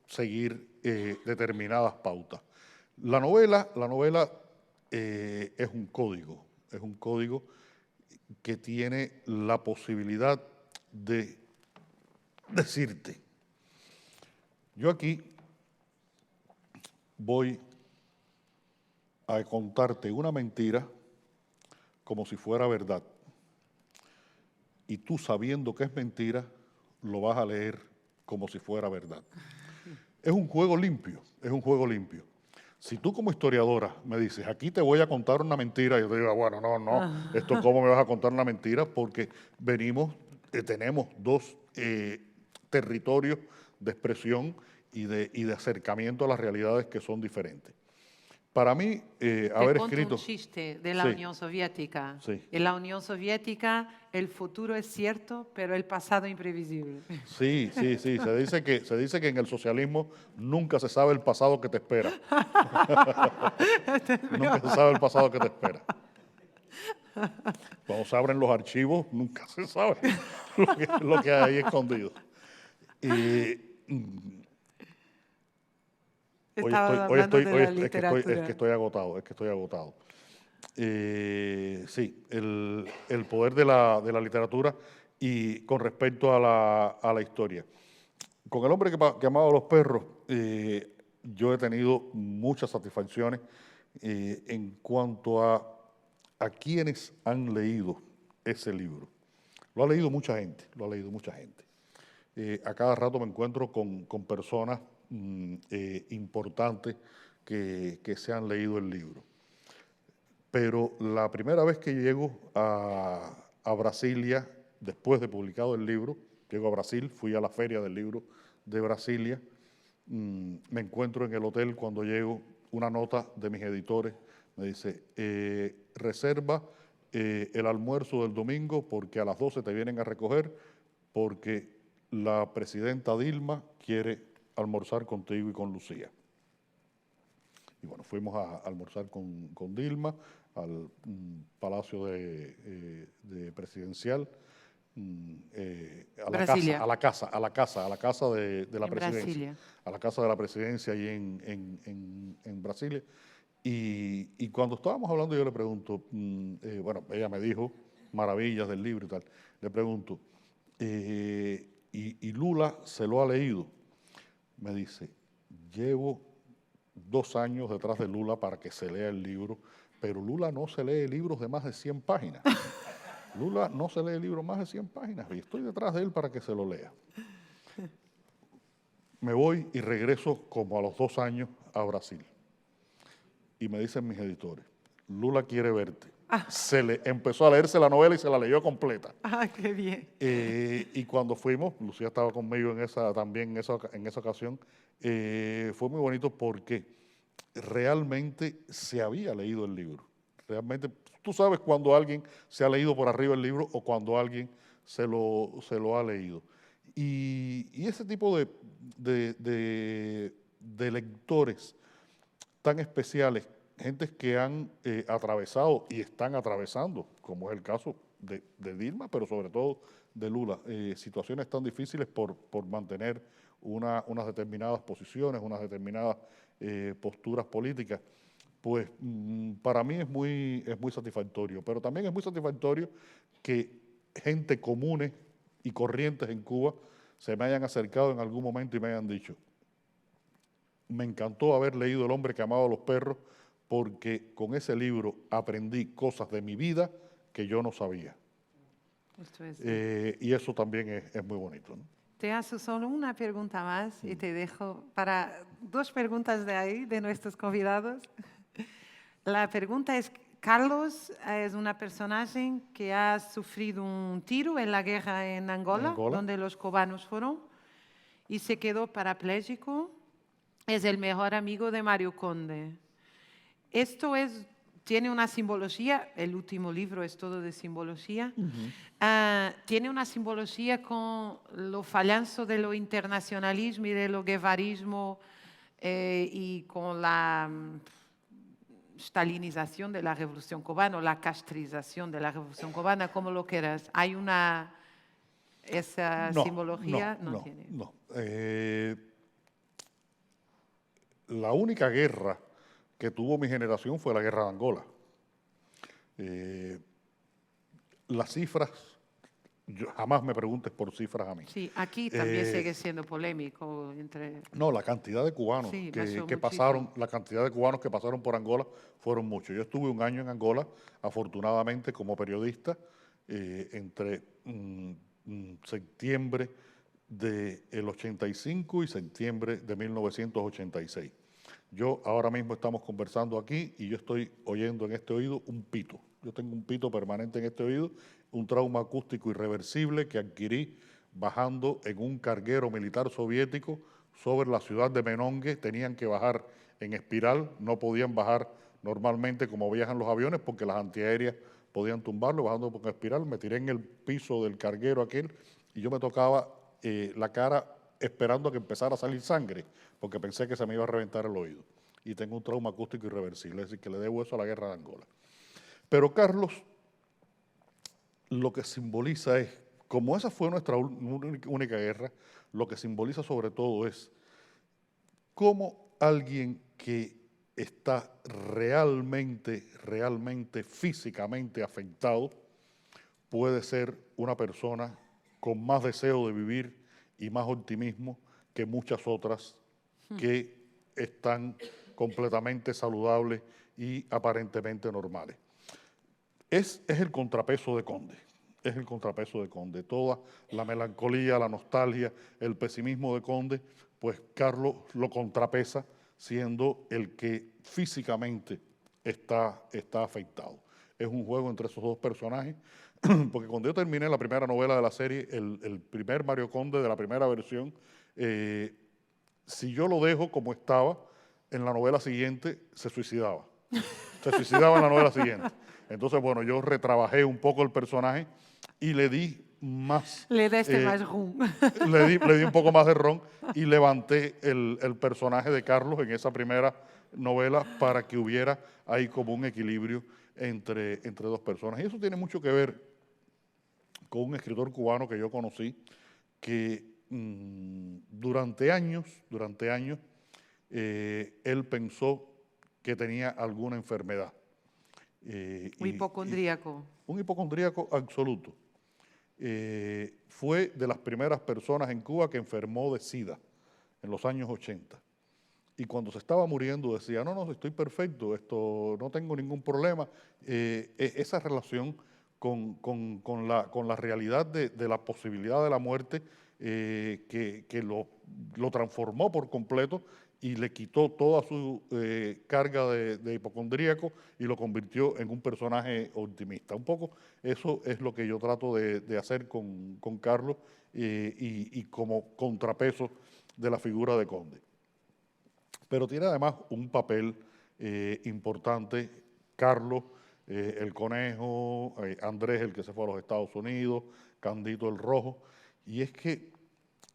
seguir determinadas pautas. La novela es un código que tiene la posibilidad de decirte, yo aquí voy a contarte una mentira como si fuera verdad. Y tú, sabiendo que es mentira, lo vas a leer como si fuera verdad. Es un juego limpio, es un juego limpio. Si tú como historiadora me dices, aquí te voy a contar una mentira, yo te digo, bueno, no, esto cómo me vas a contar una mentira, porque tenemos dos territorios de expresión y de acercamiento a las realidades que son diferentes. Para mí, haber escrito... un chiste de la Sí. Unión Soviética. Sí. En la Unión Soviética el futuro es cierto, pero el pasado imprevisible. Sí. Se dice que en el socialismo nunca se sabe el pasado que te espera. Nunca se sabe el pasado que te espera. Cuando se abren los archivos, nunca se sabe lo que hay escondido. Estoy agotado. Sí, el poder de la literatura y con respecto a la historia. Con El hombre que amaba a los perros, yo he tenido muchas satisfacciones en cuanto a quienes han leído ese libro. Lo ha leído mucha gente. A cada rato me encuentro con personas importantes que se han leído el libro. Pero la primera vez que llego a Brasilia, después de publicado el libro, llego a Brasil, fui a la feria del libro de Brasilia, me encuentro en el hotel cuando llego una nota de mis editores, me dice, reserva el almuerzo del domingo porque a las 12 te vienen a recoger porque la presidenta Dilma quiere almorzar contigo y con Lucía. Y bueno, fuimos a almorzar con Dilma al Palacio de Presidencial, a la casa de la presidencia, Brasilia. a la casa de la presidencia ahí en Brasilia. Y cuando estábamos hablando, yo le pregunto, bueno, ella me dijo maravillas del libro y tal. Le pregunto, ¿y Lula se lo ha leído? Me dice, llevo 2 años detrás de Lula para que se lea el libro, pero Lula no se lee libros de más de 100 páginas. Lula no se lee libros más de 100 páginas y estoy detrás de él para que se lo lea. Me voy y regreso como a los 2 años a Brasil. Y me dicen mis editores, Lula quiere verte. Empezó a leerse la novela y se la leyó completa. Ah, qué bien. Y cuando fuimos, Lucía estaba conmigo también en esa ocasión, fue muy bonito porque realmente se había leído el libro. Realmente, tú sabes cuando alguien se ha leído por arriba el libro o cuando alguien se lo ha leído. Y ese tipo de lectores tan especiales, gentes que han atravesado y están atravesando, como es el caso de Dilma, pero sobre todo de Lula, situaciones tan difíciles por mantener unas determinadas posiciones, unas determinadas posturas políticas, pues para mí es muy satisfactorio. Pero también es muy satisfactorio que gente comunes y corrientes en Cuba se me hayan acercado en algún momento y me hayan dicho, me encantó haber leído El hombre que amaba a los perros porque con ese libro aprendí cosas de mi vida que yo no sabía. Esto es. Y eso también es muy bonito, ¿no? Te hago solo una pregunta más y te dejo para 2 preguntas de ahí, de nuestros convidados. La pregunta es, Carlos es una personaje que ha sufrido un tiro en la guerra en Angola, donde los cubanos fueron, y se quedó parapléjico. Es el mejor amigo de Mario Conde. Esto tiene una simbología, el último libro es todo de simbología, tiene una simbología con lo fallanzo de lo internacionalismo y de lo guevarismo y con la stalinización de la Revolución Cubana, o la castrización de la Revolución Cubana, como lo quieras. ¿Hay esa simbología? No tiene. No. La única guerra que tuvo mi generación fue la guerra de Angola. Las cifras, jamás me preguntes por cifras a mí. Sí, aquí también sigue siendo polémico entre... No, la cantidad de cubanos que pasaron, la cantidad de cubanos que pasaron por Angola fueron muchos. Yo estuve 1 año en Angola, afortunadamente como periodista, entre septiembre del 85 y septiembre de 1986. Ahora mismo estamos conversando aquí y yo estoy oyendo en este oído un pito. Yo tengo un pito permanente en este oído, un trauma acústico irreversible que adquirí bajando en un carguero militar soviético sobre la ciudad de Menongue. Tenían que bajar en espiral, no podían bajar normalmente como viajan los aviones porque las antiaéreas podían tumbarlo. Bajando por espiral, me tiré en el piso del carguero aquel y yo me tocaba la cara esperando a que empezara a salir sangre, porque pensé que se me iba a reventar el oído. Y tengo un trauma acústico irreversible, es decir, que le debo eso a la guerra de Angola. Pero Carlos, lo que simboliza es, como esa fue nuestra única guerra, lo que simboliza sobre todo es cómo alguien que está realmente físicamente afectado puede ser una persona con más deseo de vivir y más optimismo que muchas otras que están completamente saludables y aparentemente normales. Es el contrapeso de Conde, es el contrapeso de Conde. Toda la melancolía, la nostalgia, el pesimismo de Conde, pues Carlos lo contrapesa siendo el que físicamente está afectado. Es un juego entre esos 2 personajes, porque cuando yo terminé la primera novela de la serie, el primer Mario Conde de la primera versión, si yo lo dejo como estaba, en la novela siguiente se suicidaba. Se suicidaba en la novela siguiente. Entonces, bueno, yo retrabajé un poco el personaje y le di más... Le diste más ron. Le di un poco más de ron y levanté el personaje de Carlos en esa primera novela para que hubiera ahí como un equilibrio entre 2 personas. Y eso tiene mucho que ver con un escritor cubano que yo conocí que durante años, él pensó que tenía alguna enfermedad. Un hipocondríaco. Un hipocondríaco absoluto. Fue de las primeras personas en Cuba que enfermó de SIDA en los años 80. Y cuando se estaba muriendo decía, no, estoy perfecto, no tengo ningún problema. Esa relación con la realidad de la posibilidad de la muerte que lo transformó por completo y le quitó toda su carga de hipocondríaco y lo convirtió en un personaje optimista. Un poco eso es lo que yo trato de hacer con Carlos y como contrapeso de la figura de Conde. Pero tiene además un papel importante Carlos, el Conejo, Andrés, el que se fue a los Estados Unidos, Candito el Rojo, y es que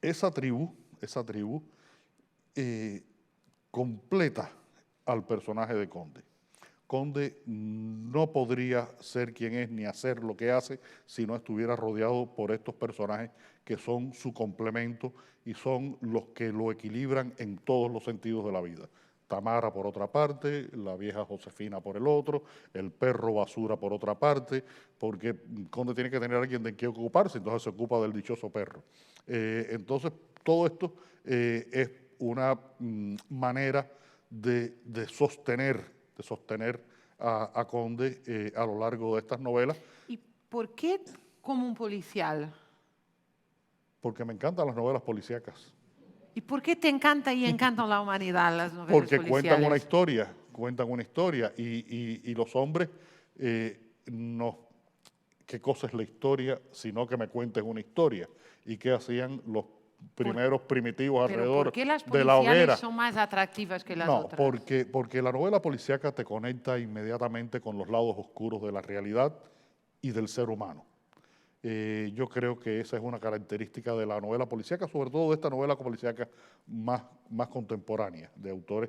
esa tribu completa al personaje de Conde. Conde no podría ser quien es ni hacer lo que hace si no estuviera rodeado por estos personajes que son su complemento y son los que lo equilibran en todos los sentidos de la vida. Tamara por otra parte, la vieja Josefina por el otro, el perro Basura por otra parte, porque Conde tiene que tener a alguien de quien ocuparse, entonces se ocupa del dichoso perro. Entonces, todo esto es una manera de sostener a Conde a lo largo de estas novelas. ¿Y por qué como un policial? Porque me encantan las novelas policíacas. ¿Y por qué te encanta y encantan la humanidad las novelas Porque policiales? cuentan una historia y los hombres no, ¿qué cosa es la historia? Sino que me cuentes una historia. ¿Y qué hacían los primeros primitivos alrededor de la hoguera? ¿Por qué las policiales son más atractivas que las otras? Porque la novela policíaca te conecta inmediatamente con los lados oscuros de la realidad y del ser humano. Yo creo que esa es una característica de la novela policíaca, sobre todo de esta novela policíaca más contemporánea, de autores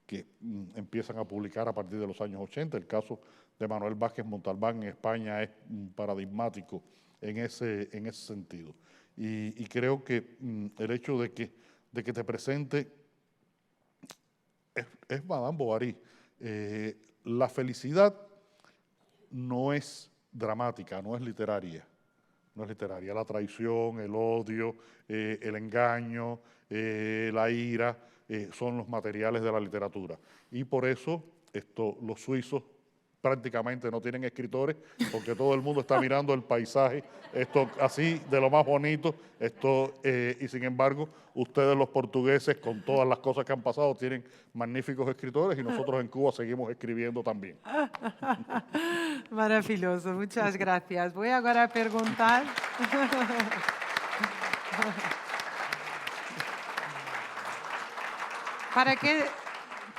que empiezan a publicar a partir de los años 80. El caso de Manuel Vázquez Montalbán en España es paradigmático en ese sentido. Y creo que el hecho de que te presente es Madame Bovary. La felicidad no es dramática, no es literaria. No es literaria. La traición, el odio, el engaño, la ira, son los materiales de la literatura. Y por eso los suizos prácticamente no tienen escritores, porque todo el mundo está mirando el paisaje, así de lo más bonito, y sin embargo, ustedes los portugueses, con todas las cosas que han pasado, tienen magníficos escritores y nosotros en Cuba seguimos escribiendo también. Maravilloso, muchas gracias. Voy ahora a preguntar...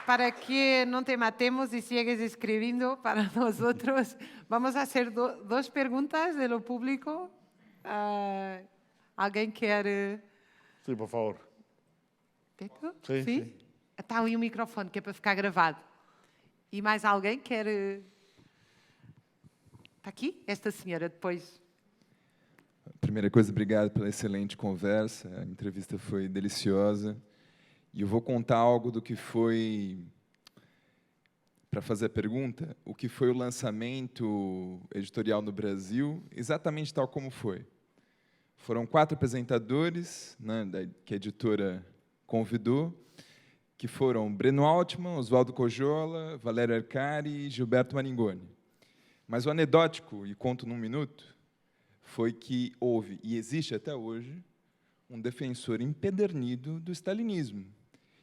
Para que no te matemos y sigues escribiendo para nosotros, vamos a hacer dos preguntas de lo público. ¿Alguien quiere? Sí, por favor. Pedro? Sí. Está aí um microfone que é para ficar gravado. E mais alguém quer? Está aqui? Esta senhora depois. Primeira coisa, obrigado pela excelente conversa. A entrevista foi deliciosa. E eu vou contar algo do que foi, para fazer a pergunta, o que foi o lançamento editorial no Brasil, exatamente tal como foi. Foram 4 apresentadores, né, que a editora convidou, que foram Breno Altman, Oswaldo Cojola, Valério Arcari e Gilberto Maringoni. Mas o anedótico, e conto num minuto, foi que houve, e existe até hoje, um defensor empedernido do stalinismo.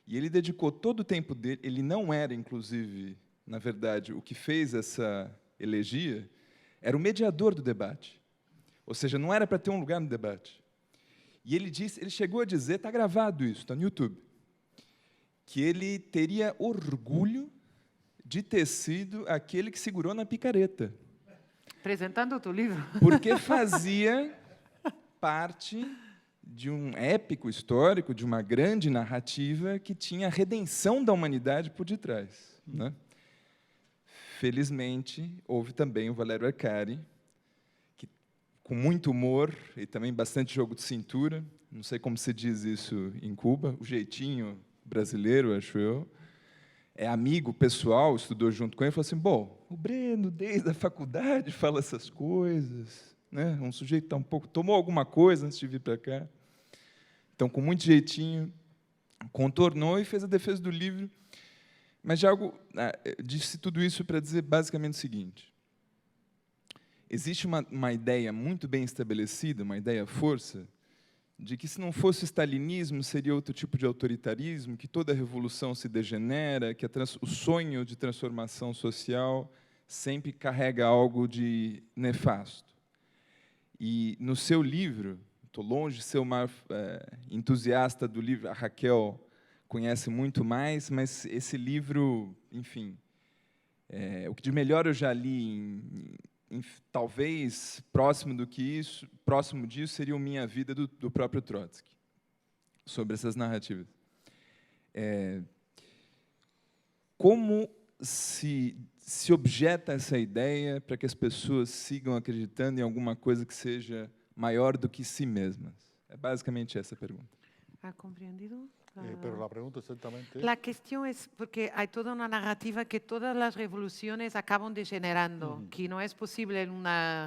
E ele dedicou todo o tempo dele, ele não era, inclusive, na verdade, o que fez essa elegia, era o mediador do debate. Ou seja, não era para ter um lugar no debate. E ele chegou a dizer, está gravado isso, está no YouTube, que ele teria orgulho de ter sido aquele que segurou na picareta. Apresentando o teu livro. Porque fazia parte de um épico histórico, de uma grande narrativa que tinha a redenção da humanidade por detrás, né? Felizmente, houve também o Valério Arcari, que, com muito humor e também bastante jogo de cintura, não sei como se diz isso em Cuba, o jeitinho brasileiro, acho eu, é amigo pessoal, estudou junto com ele, falou assim, bom, o Breno, desde a faculdade, fala essas coisas, né? Um sujeito tá um pouco, tomou alguma coisa antes de vir para cá. Então, com muito jeitinho, contornou e fez a defesa do livro. Mas, Diogo, disse tudo isso para dizer basicamente o seguinte. Existe uma ideia muito bem estabelecida, uma ideia-força, de que, se não fosse o stalinismo, seria outro tipo de autoritarismo, que toda revolução se degenera, que o sonho de transformação social sempre carrega algo de nefasto. E, no seu livro, estou longe de ser o maior entusiasta do livro, a Raquel conhece muito mais, mas esse livro, enfim, o que de melhor eu já li, talvez próximo disso seria o Minha Vida, do próprio Trotsky, sobre essas narrativas. Como se objeta essa ideia para que as pessoas sigam acreditando em alguma coisa que seja maior do que si mesmas? É basicamente essa a pergunta. ¿Ha comprendido? Pero la pregunta exactamente La cuestión es, porque hay toda una narrativa que todas las revoluciones acaban degenerando, que no es posible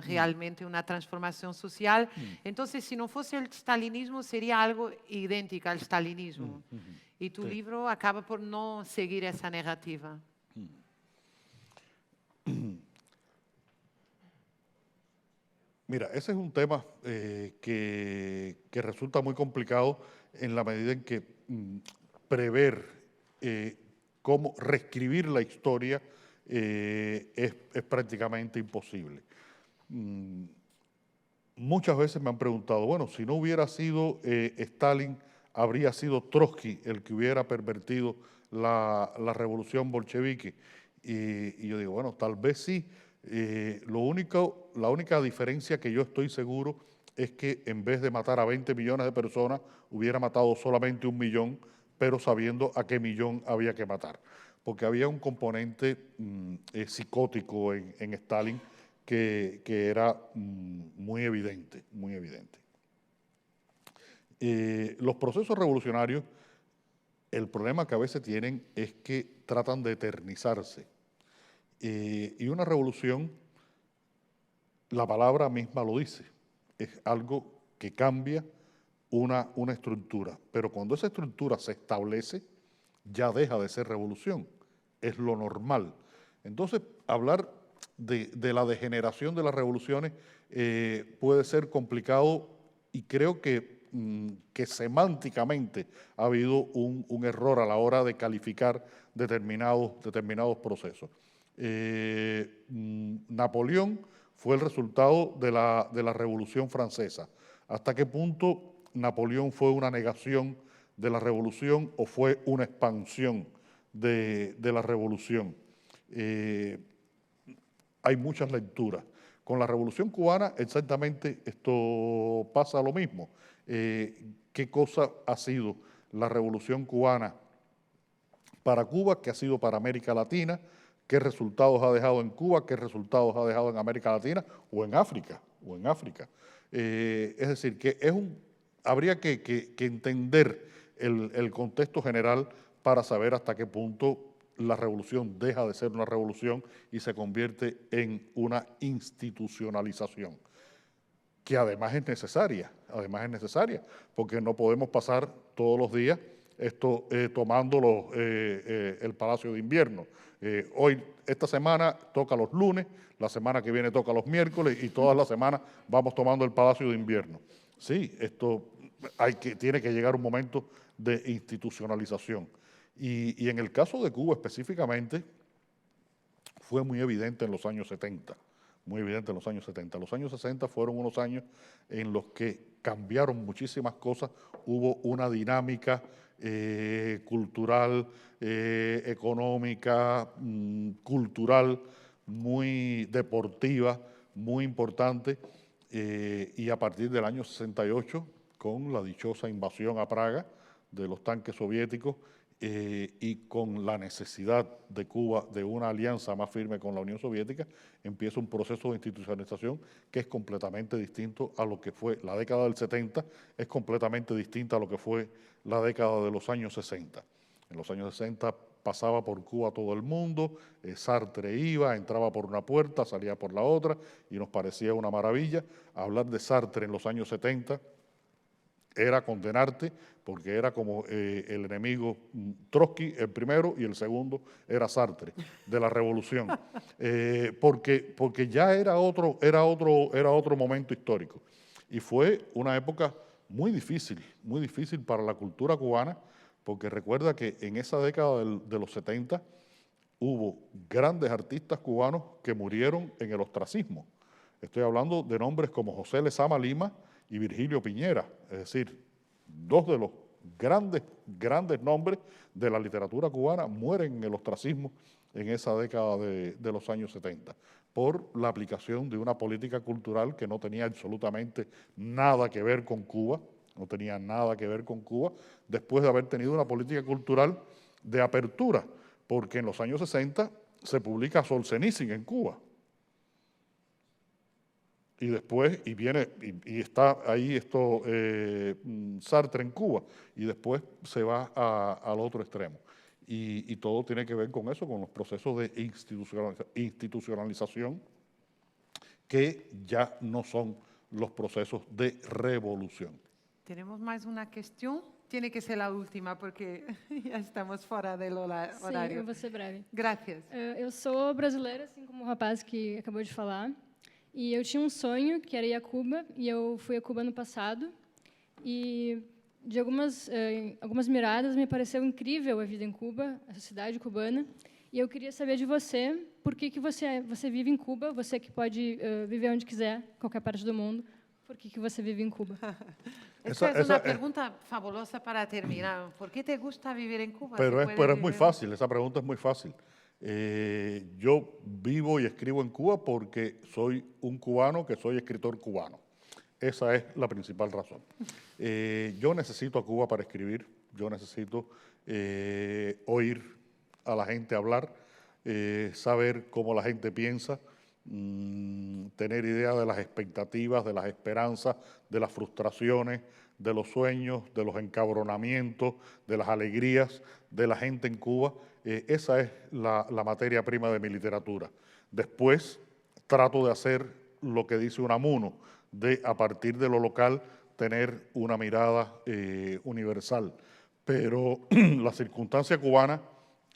realmente una transformación social. Entonces, si no fuese el stalinismo, sería algo idéntico al stalinismo. Y tu libro acaba por no seguir esa narrativa. Mira, ese es un tema que resulta muy complicado en la medida en que prever cómo reescribir la historia es prácticamente imposible. Muchas veces me han preguntado, bueno, si no hubiera sido Stalin, ¿habría sido Trotsky el que hubiera pervertido la revolución bolchevique? Y yo digo, bueno, tal vez sí. La única diferencia que yo estoy seguro es que en vez de matar a 20 millones de personas, hubiera matado solamente 1 millón, pero sabiendo a qué millón había que matar. Porque había un componente psicótico en Stalin que era muy evidente, muy evidente. Los procesos revolucionarios, el problema que a veces tienen es que tratan de eternizarse. Y una revolución, la palabra misma lo dice, es algo que cambia una estructura. Pero cuando esa estructura se establece, ya deja de ser revolución, es lo normal. Entonces, hablar de la degeneración de las revoluciones puede ser complicado y creo que semánticamente ha habido un error a la hora de calificar determinados procesos. Napoleón fue el resultado de la Revolución Francesa. ¿Hasta qué punto Napoleón fue una negación de la revolución o fue una expansión de la revolución? Hay muchas lecturas. Con la Revolución Cubana exactamente esto pasa lo mismo. ¿Qué cosa ha sido la Revolución Cubana para Cuba? ¿Qué ha sido para América Latina? ¿Qué resultados ha dejado en Cuba? ¿Qué resultados ha dejado en América Latina o en África? Es decir, que habría que entender el contexto general para saber hasta qué punto la revolución deja de ser una revolución y se convierte en una institucionalización, que además es necesaria, porque no podemos pasar todos los días tomando el Palacio de Invierno. Esta semana toca los lunes, la semana que viene toca los miércoles y todas las semanas vamos tomando el Palacio de Invierno. Sí, tiene que llegar un momento de institucionalización. Y en el caso de Cuba específicamente, fue muy evidente en los años 70, muy evidente en los años 70. Los años 60 fueron unos años en los que cambiaron muchísimas cosas, hubo una dinámica cultural, económica, cultural, muy deportiva, muy importante, y a partir del año 68, con la dichosa invasión a Praga de los tanques soviéticos, y con la necesidad de Cuba de una alianza más firme con la Unión Soviética, empieza un proceso de institucionalización que es completamente distinto a lo que fue la década del 70, es completamente distinta a lo que fue la década de los años 60. En los años 60 pasaba por Cuba todo el mundo, Sartre iba, entraba por una puerta, salía por la otra, y nos parecía una maravilla. Hablar de Sartre en los años 70 era condenarte, porque era como el enemigo Trotsky, el primero, y el segundo era Sartre, de la revolución, porque ya era otro momento histórico. Y fue una época muy difícil para la cultura cubana, porque recuerda que en esa década de los 70 hubo grandes artistas cubanos que murieron en el ostracismo. Estoy hablando de nombres como José Lezama Lima y Virgilio Piñera, es decir, dos de los grandes nombres de la literatura cubana mueren en el ostracismo en esa década de los años 70, por la aplicación de una política cultural que no tenía absolutamente nada que ver con Cuba, después de haber tenido una política cultural de apertura, porque en los años 60 se publica Solzhenitsyn en Cuba. Y después, y está ahí Sartre en Cuba, y después se va al otro extremo. Y todo tiene que ver con eso, con los procesos de institucionalización, que ya no son los procesos de revolución. Tenemos más una cuestión. Tiene que ser la última, porque já estamos fora do horário. Sim, eu vou ser breve. Gracias. Eu sou brasileira, assim como o rapaz que acabou de falar. E eu tinha um sonho, que era ir a Cuba, e eu fui a Cuba no passado. E, de algumas miradas, me pareceu incrível a vida em Cuba, a sociedade cubana. E eu queria saber de você, por que você vive em Cuba, você que pode viver onde quiser, qualquer parte do mundo, por que você vive em Cuba? Esa es una pregunta fabulosa para terminar. ¿Por qué te gusta vivir en Cuba? Pero es muy fácil, esa pregunta es muy fácil. Yo vivo y escribo en Cuba porque soy un cubano que soy escritor cubano. Esa es la principal razón. Yo necesito a Cuba para escribir, yo necesito oír a la gente hablar, saber cómo la gente piensa, tener idea de las expectativas, de las esperanzas, de las frustraciones, de los sueños, de los encabronamientos, de las alegrías de la gente en Cuba. Esa es la materia prima de mi literatura. Después trato de hacer lo que dice Unamuno, de a partir de lo local tener una mirada universal. Pero la circunstancia cubana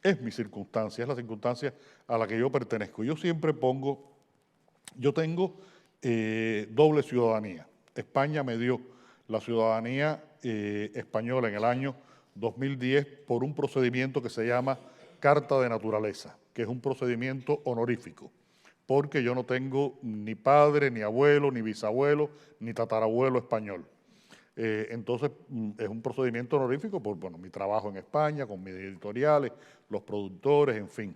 es mi circunstancia, es la circunstancia a la que yo pertenezco. Yo siempre yo tengo doble ciudadanía. España me dio la ciudadanía española en el año 2010 por un procedimiento que se llama Carta de Naturaleza, que es un procedimiento honorífico, porque yo no tengo ni padre, ni abuelo, ni bisabuelo, ni tatarabuelo español. Entonces, es un procedimiento honorífico por mi trabajo en España, con mis editoriales, los productores, en fin.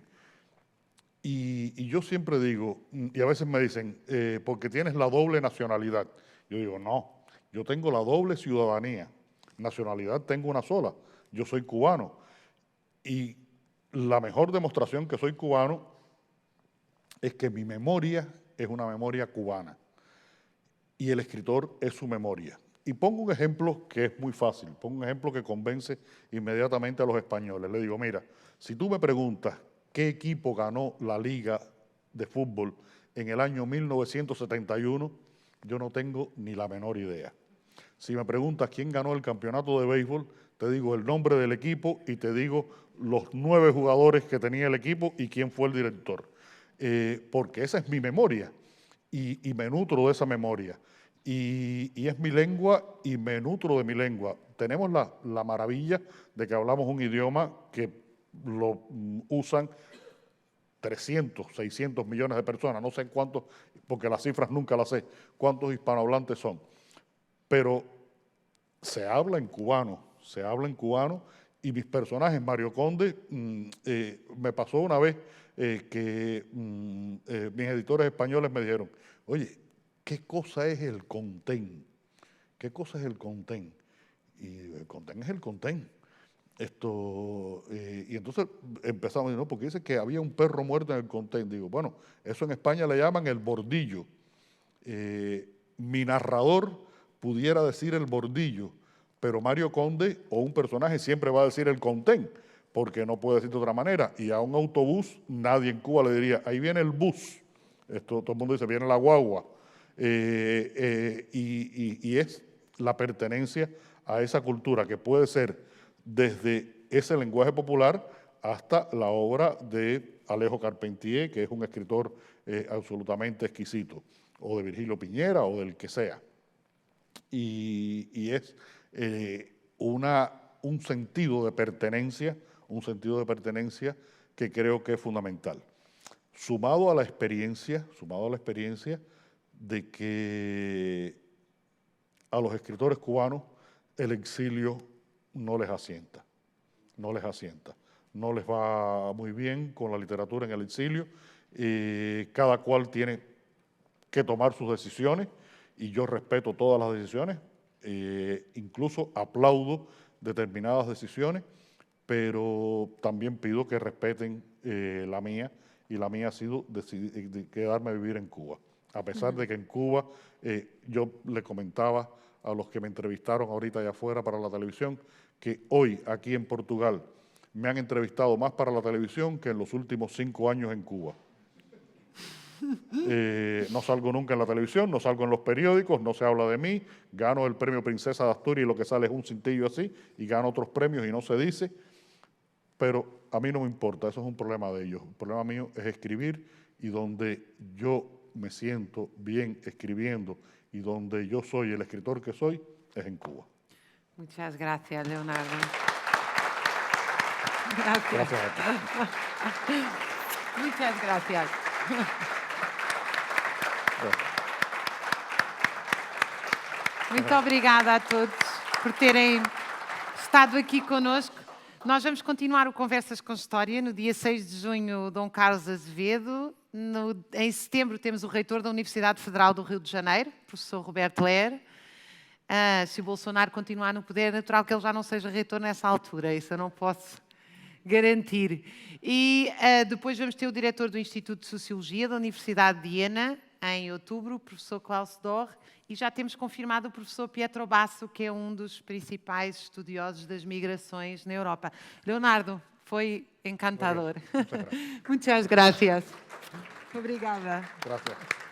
Y yo siempre digo, y a veces me dicen, porque tienes la doble nacionalidad. Yo digo, no, yo tengo la doble ciudadanía. Nacionalidad tengo una sola, yo soy cubano. Y la mejor demostración que soy cubano es que mi memoria es una memoria cubana. Y el escritor es su memoria. Y pongo un ejemplo que es muy fácil, pongo un ejemplo que convence inmediatamente a los españoles. Le digo, mira, si tú me preguntas qué equipo ganó la Liga de Fútbol en el año 1971, yo no tengo ni la menor idea. Si me preguntas quién ganó el campeonato de béisbol, te digo el nombre del equipo y te digo los 9 jugadores que tenía el equipo y quién fue el director. Porque esa es mi memoria y me nutro de esa memoria. Y es mi lengua y me nutro de mi lengua. Tenemos la maravilla de que hablamos un idioma que lo usan 300, 600 millones de personas, no sé cuántos, porque las cifras nunca las sé, cuántos hispanohablantes son. Pero se habla en cubano, y mis personajes, Mario Conde, me pasó una vez que mis editores españoles me dijeron, oye, ¿qué cosa es el contén? ¿Qué cosa es el contén? Y el contén es el contén. Y entonces empezamos, ¿no? Porque dice que había un perro muerto en el contén. Digo, bueno, eso en España le llaman el bordillo. Mi narrador pudiera decir el bordillo, pero Mario Conde o un personaje siempre va a decir el contén, porque no puede decir de otra manera. Y a un autobús, nadie en Cuba le diría, ahí viene el bus. Esto, todo el mundo dice, viene la guagua. Y es la pertenencia a esa cultura, que puede ser desde ese lenguaje popular hasta la obra de Alejo Carpentier, que es un escritor absolutamente exquisito, o de Virgilio Piñera, o del que sea. Y es un sentido de pertenencia, que creo que es fundamental. Sumado a la experiencia de que a los escritores cubanos el exilio no les asienta. No les va muy bien con la literatura en el exilio. Cada cual tiene que tomar sus decisiones y yo respeto todas las decisiones, incluso aplaudo determinadas decisiones, pero también pido que respeten la mía, y la mía ha sido de quedarme a vivir en Cuba. A pesar de que en Cuba, yo le comentaba a los que me entrevistaron ahorita allá afuera para la televisión, que hoy aquí en Portugal me han entrevistado más para la televisión que en los últimos 5 años en Cuba. No salgo nunca en la televisión, no salgo en los periódicos, no se habla de mí, gano el premio Princesa de Asturias y lo que sale es un cintillo así, y gano otros premios y no se dice, pero a mí no me importa, eso es un problema de ellos. El problema mío es escribir, y donde yo me siento bien escribiendo y donde yo soy el escritor que soy es en Cuba. Muchas gracias, Leonardo. Gracias. Gracias a ti. Muchas gracias. Muito obrigada a todos por terem estado aqui conosco. Nós vamos continuar o Conversas com História no dia 6 de junho, Dom Carlos Azevedo. Em setembro temos o reitor da Universidade Federal do Rio de Janeiro, professor Roberto Lehr. Se o Bolsonaro continuar no poder, é natural que ele já não seja reitor nessa altura, isso eu não posso garantir. E depois vamos ter o diretor do Instituto de Sociologia da Universidade de Viena, em outubro, o professor Klaus Dor, e já temos confirmado o professor Pietro Basso, que é um dos principais estudiosos das migrações na Europa. Leonardo, foi encantador. Muchas gracias. Muchas gracias. Obrigada. Gracias.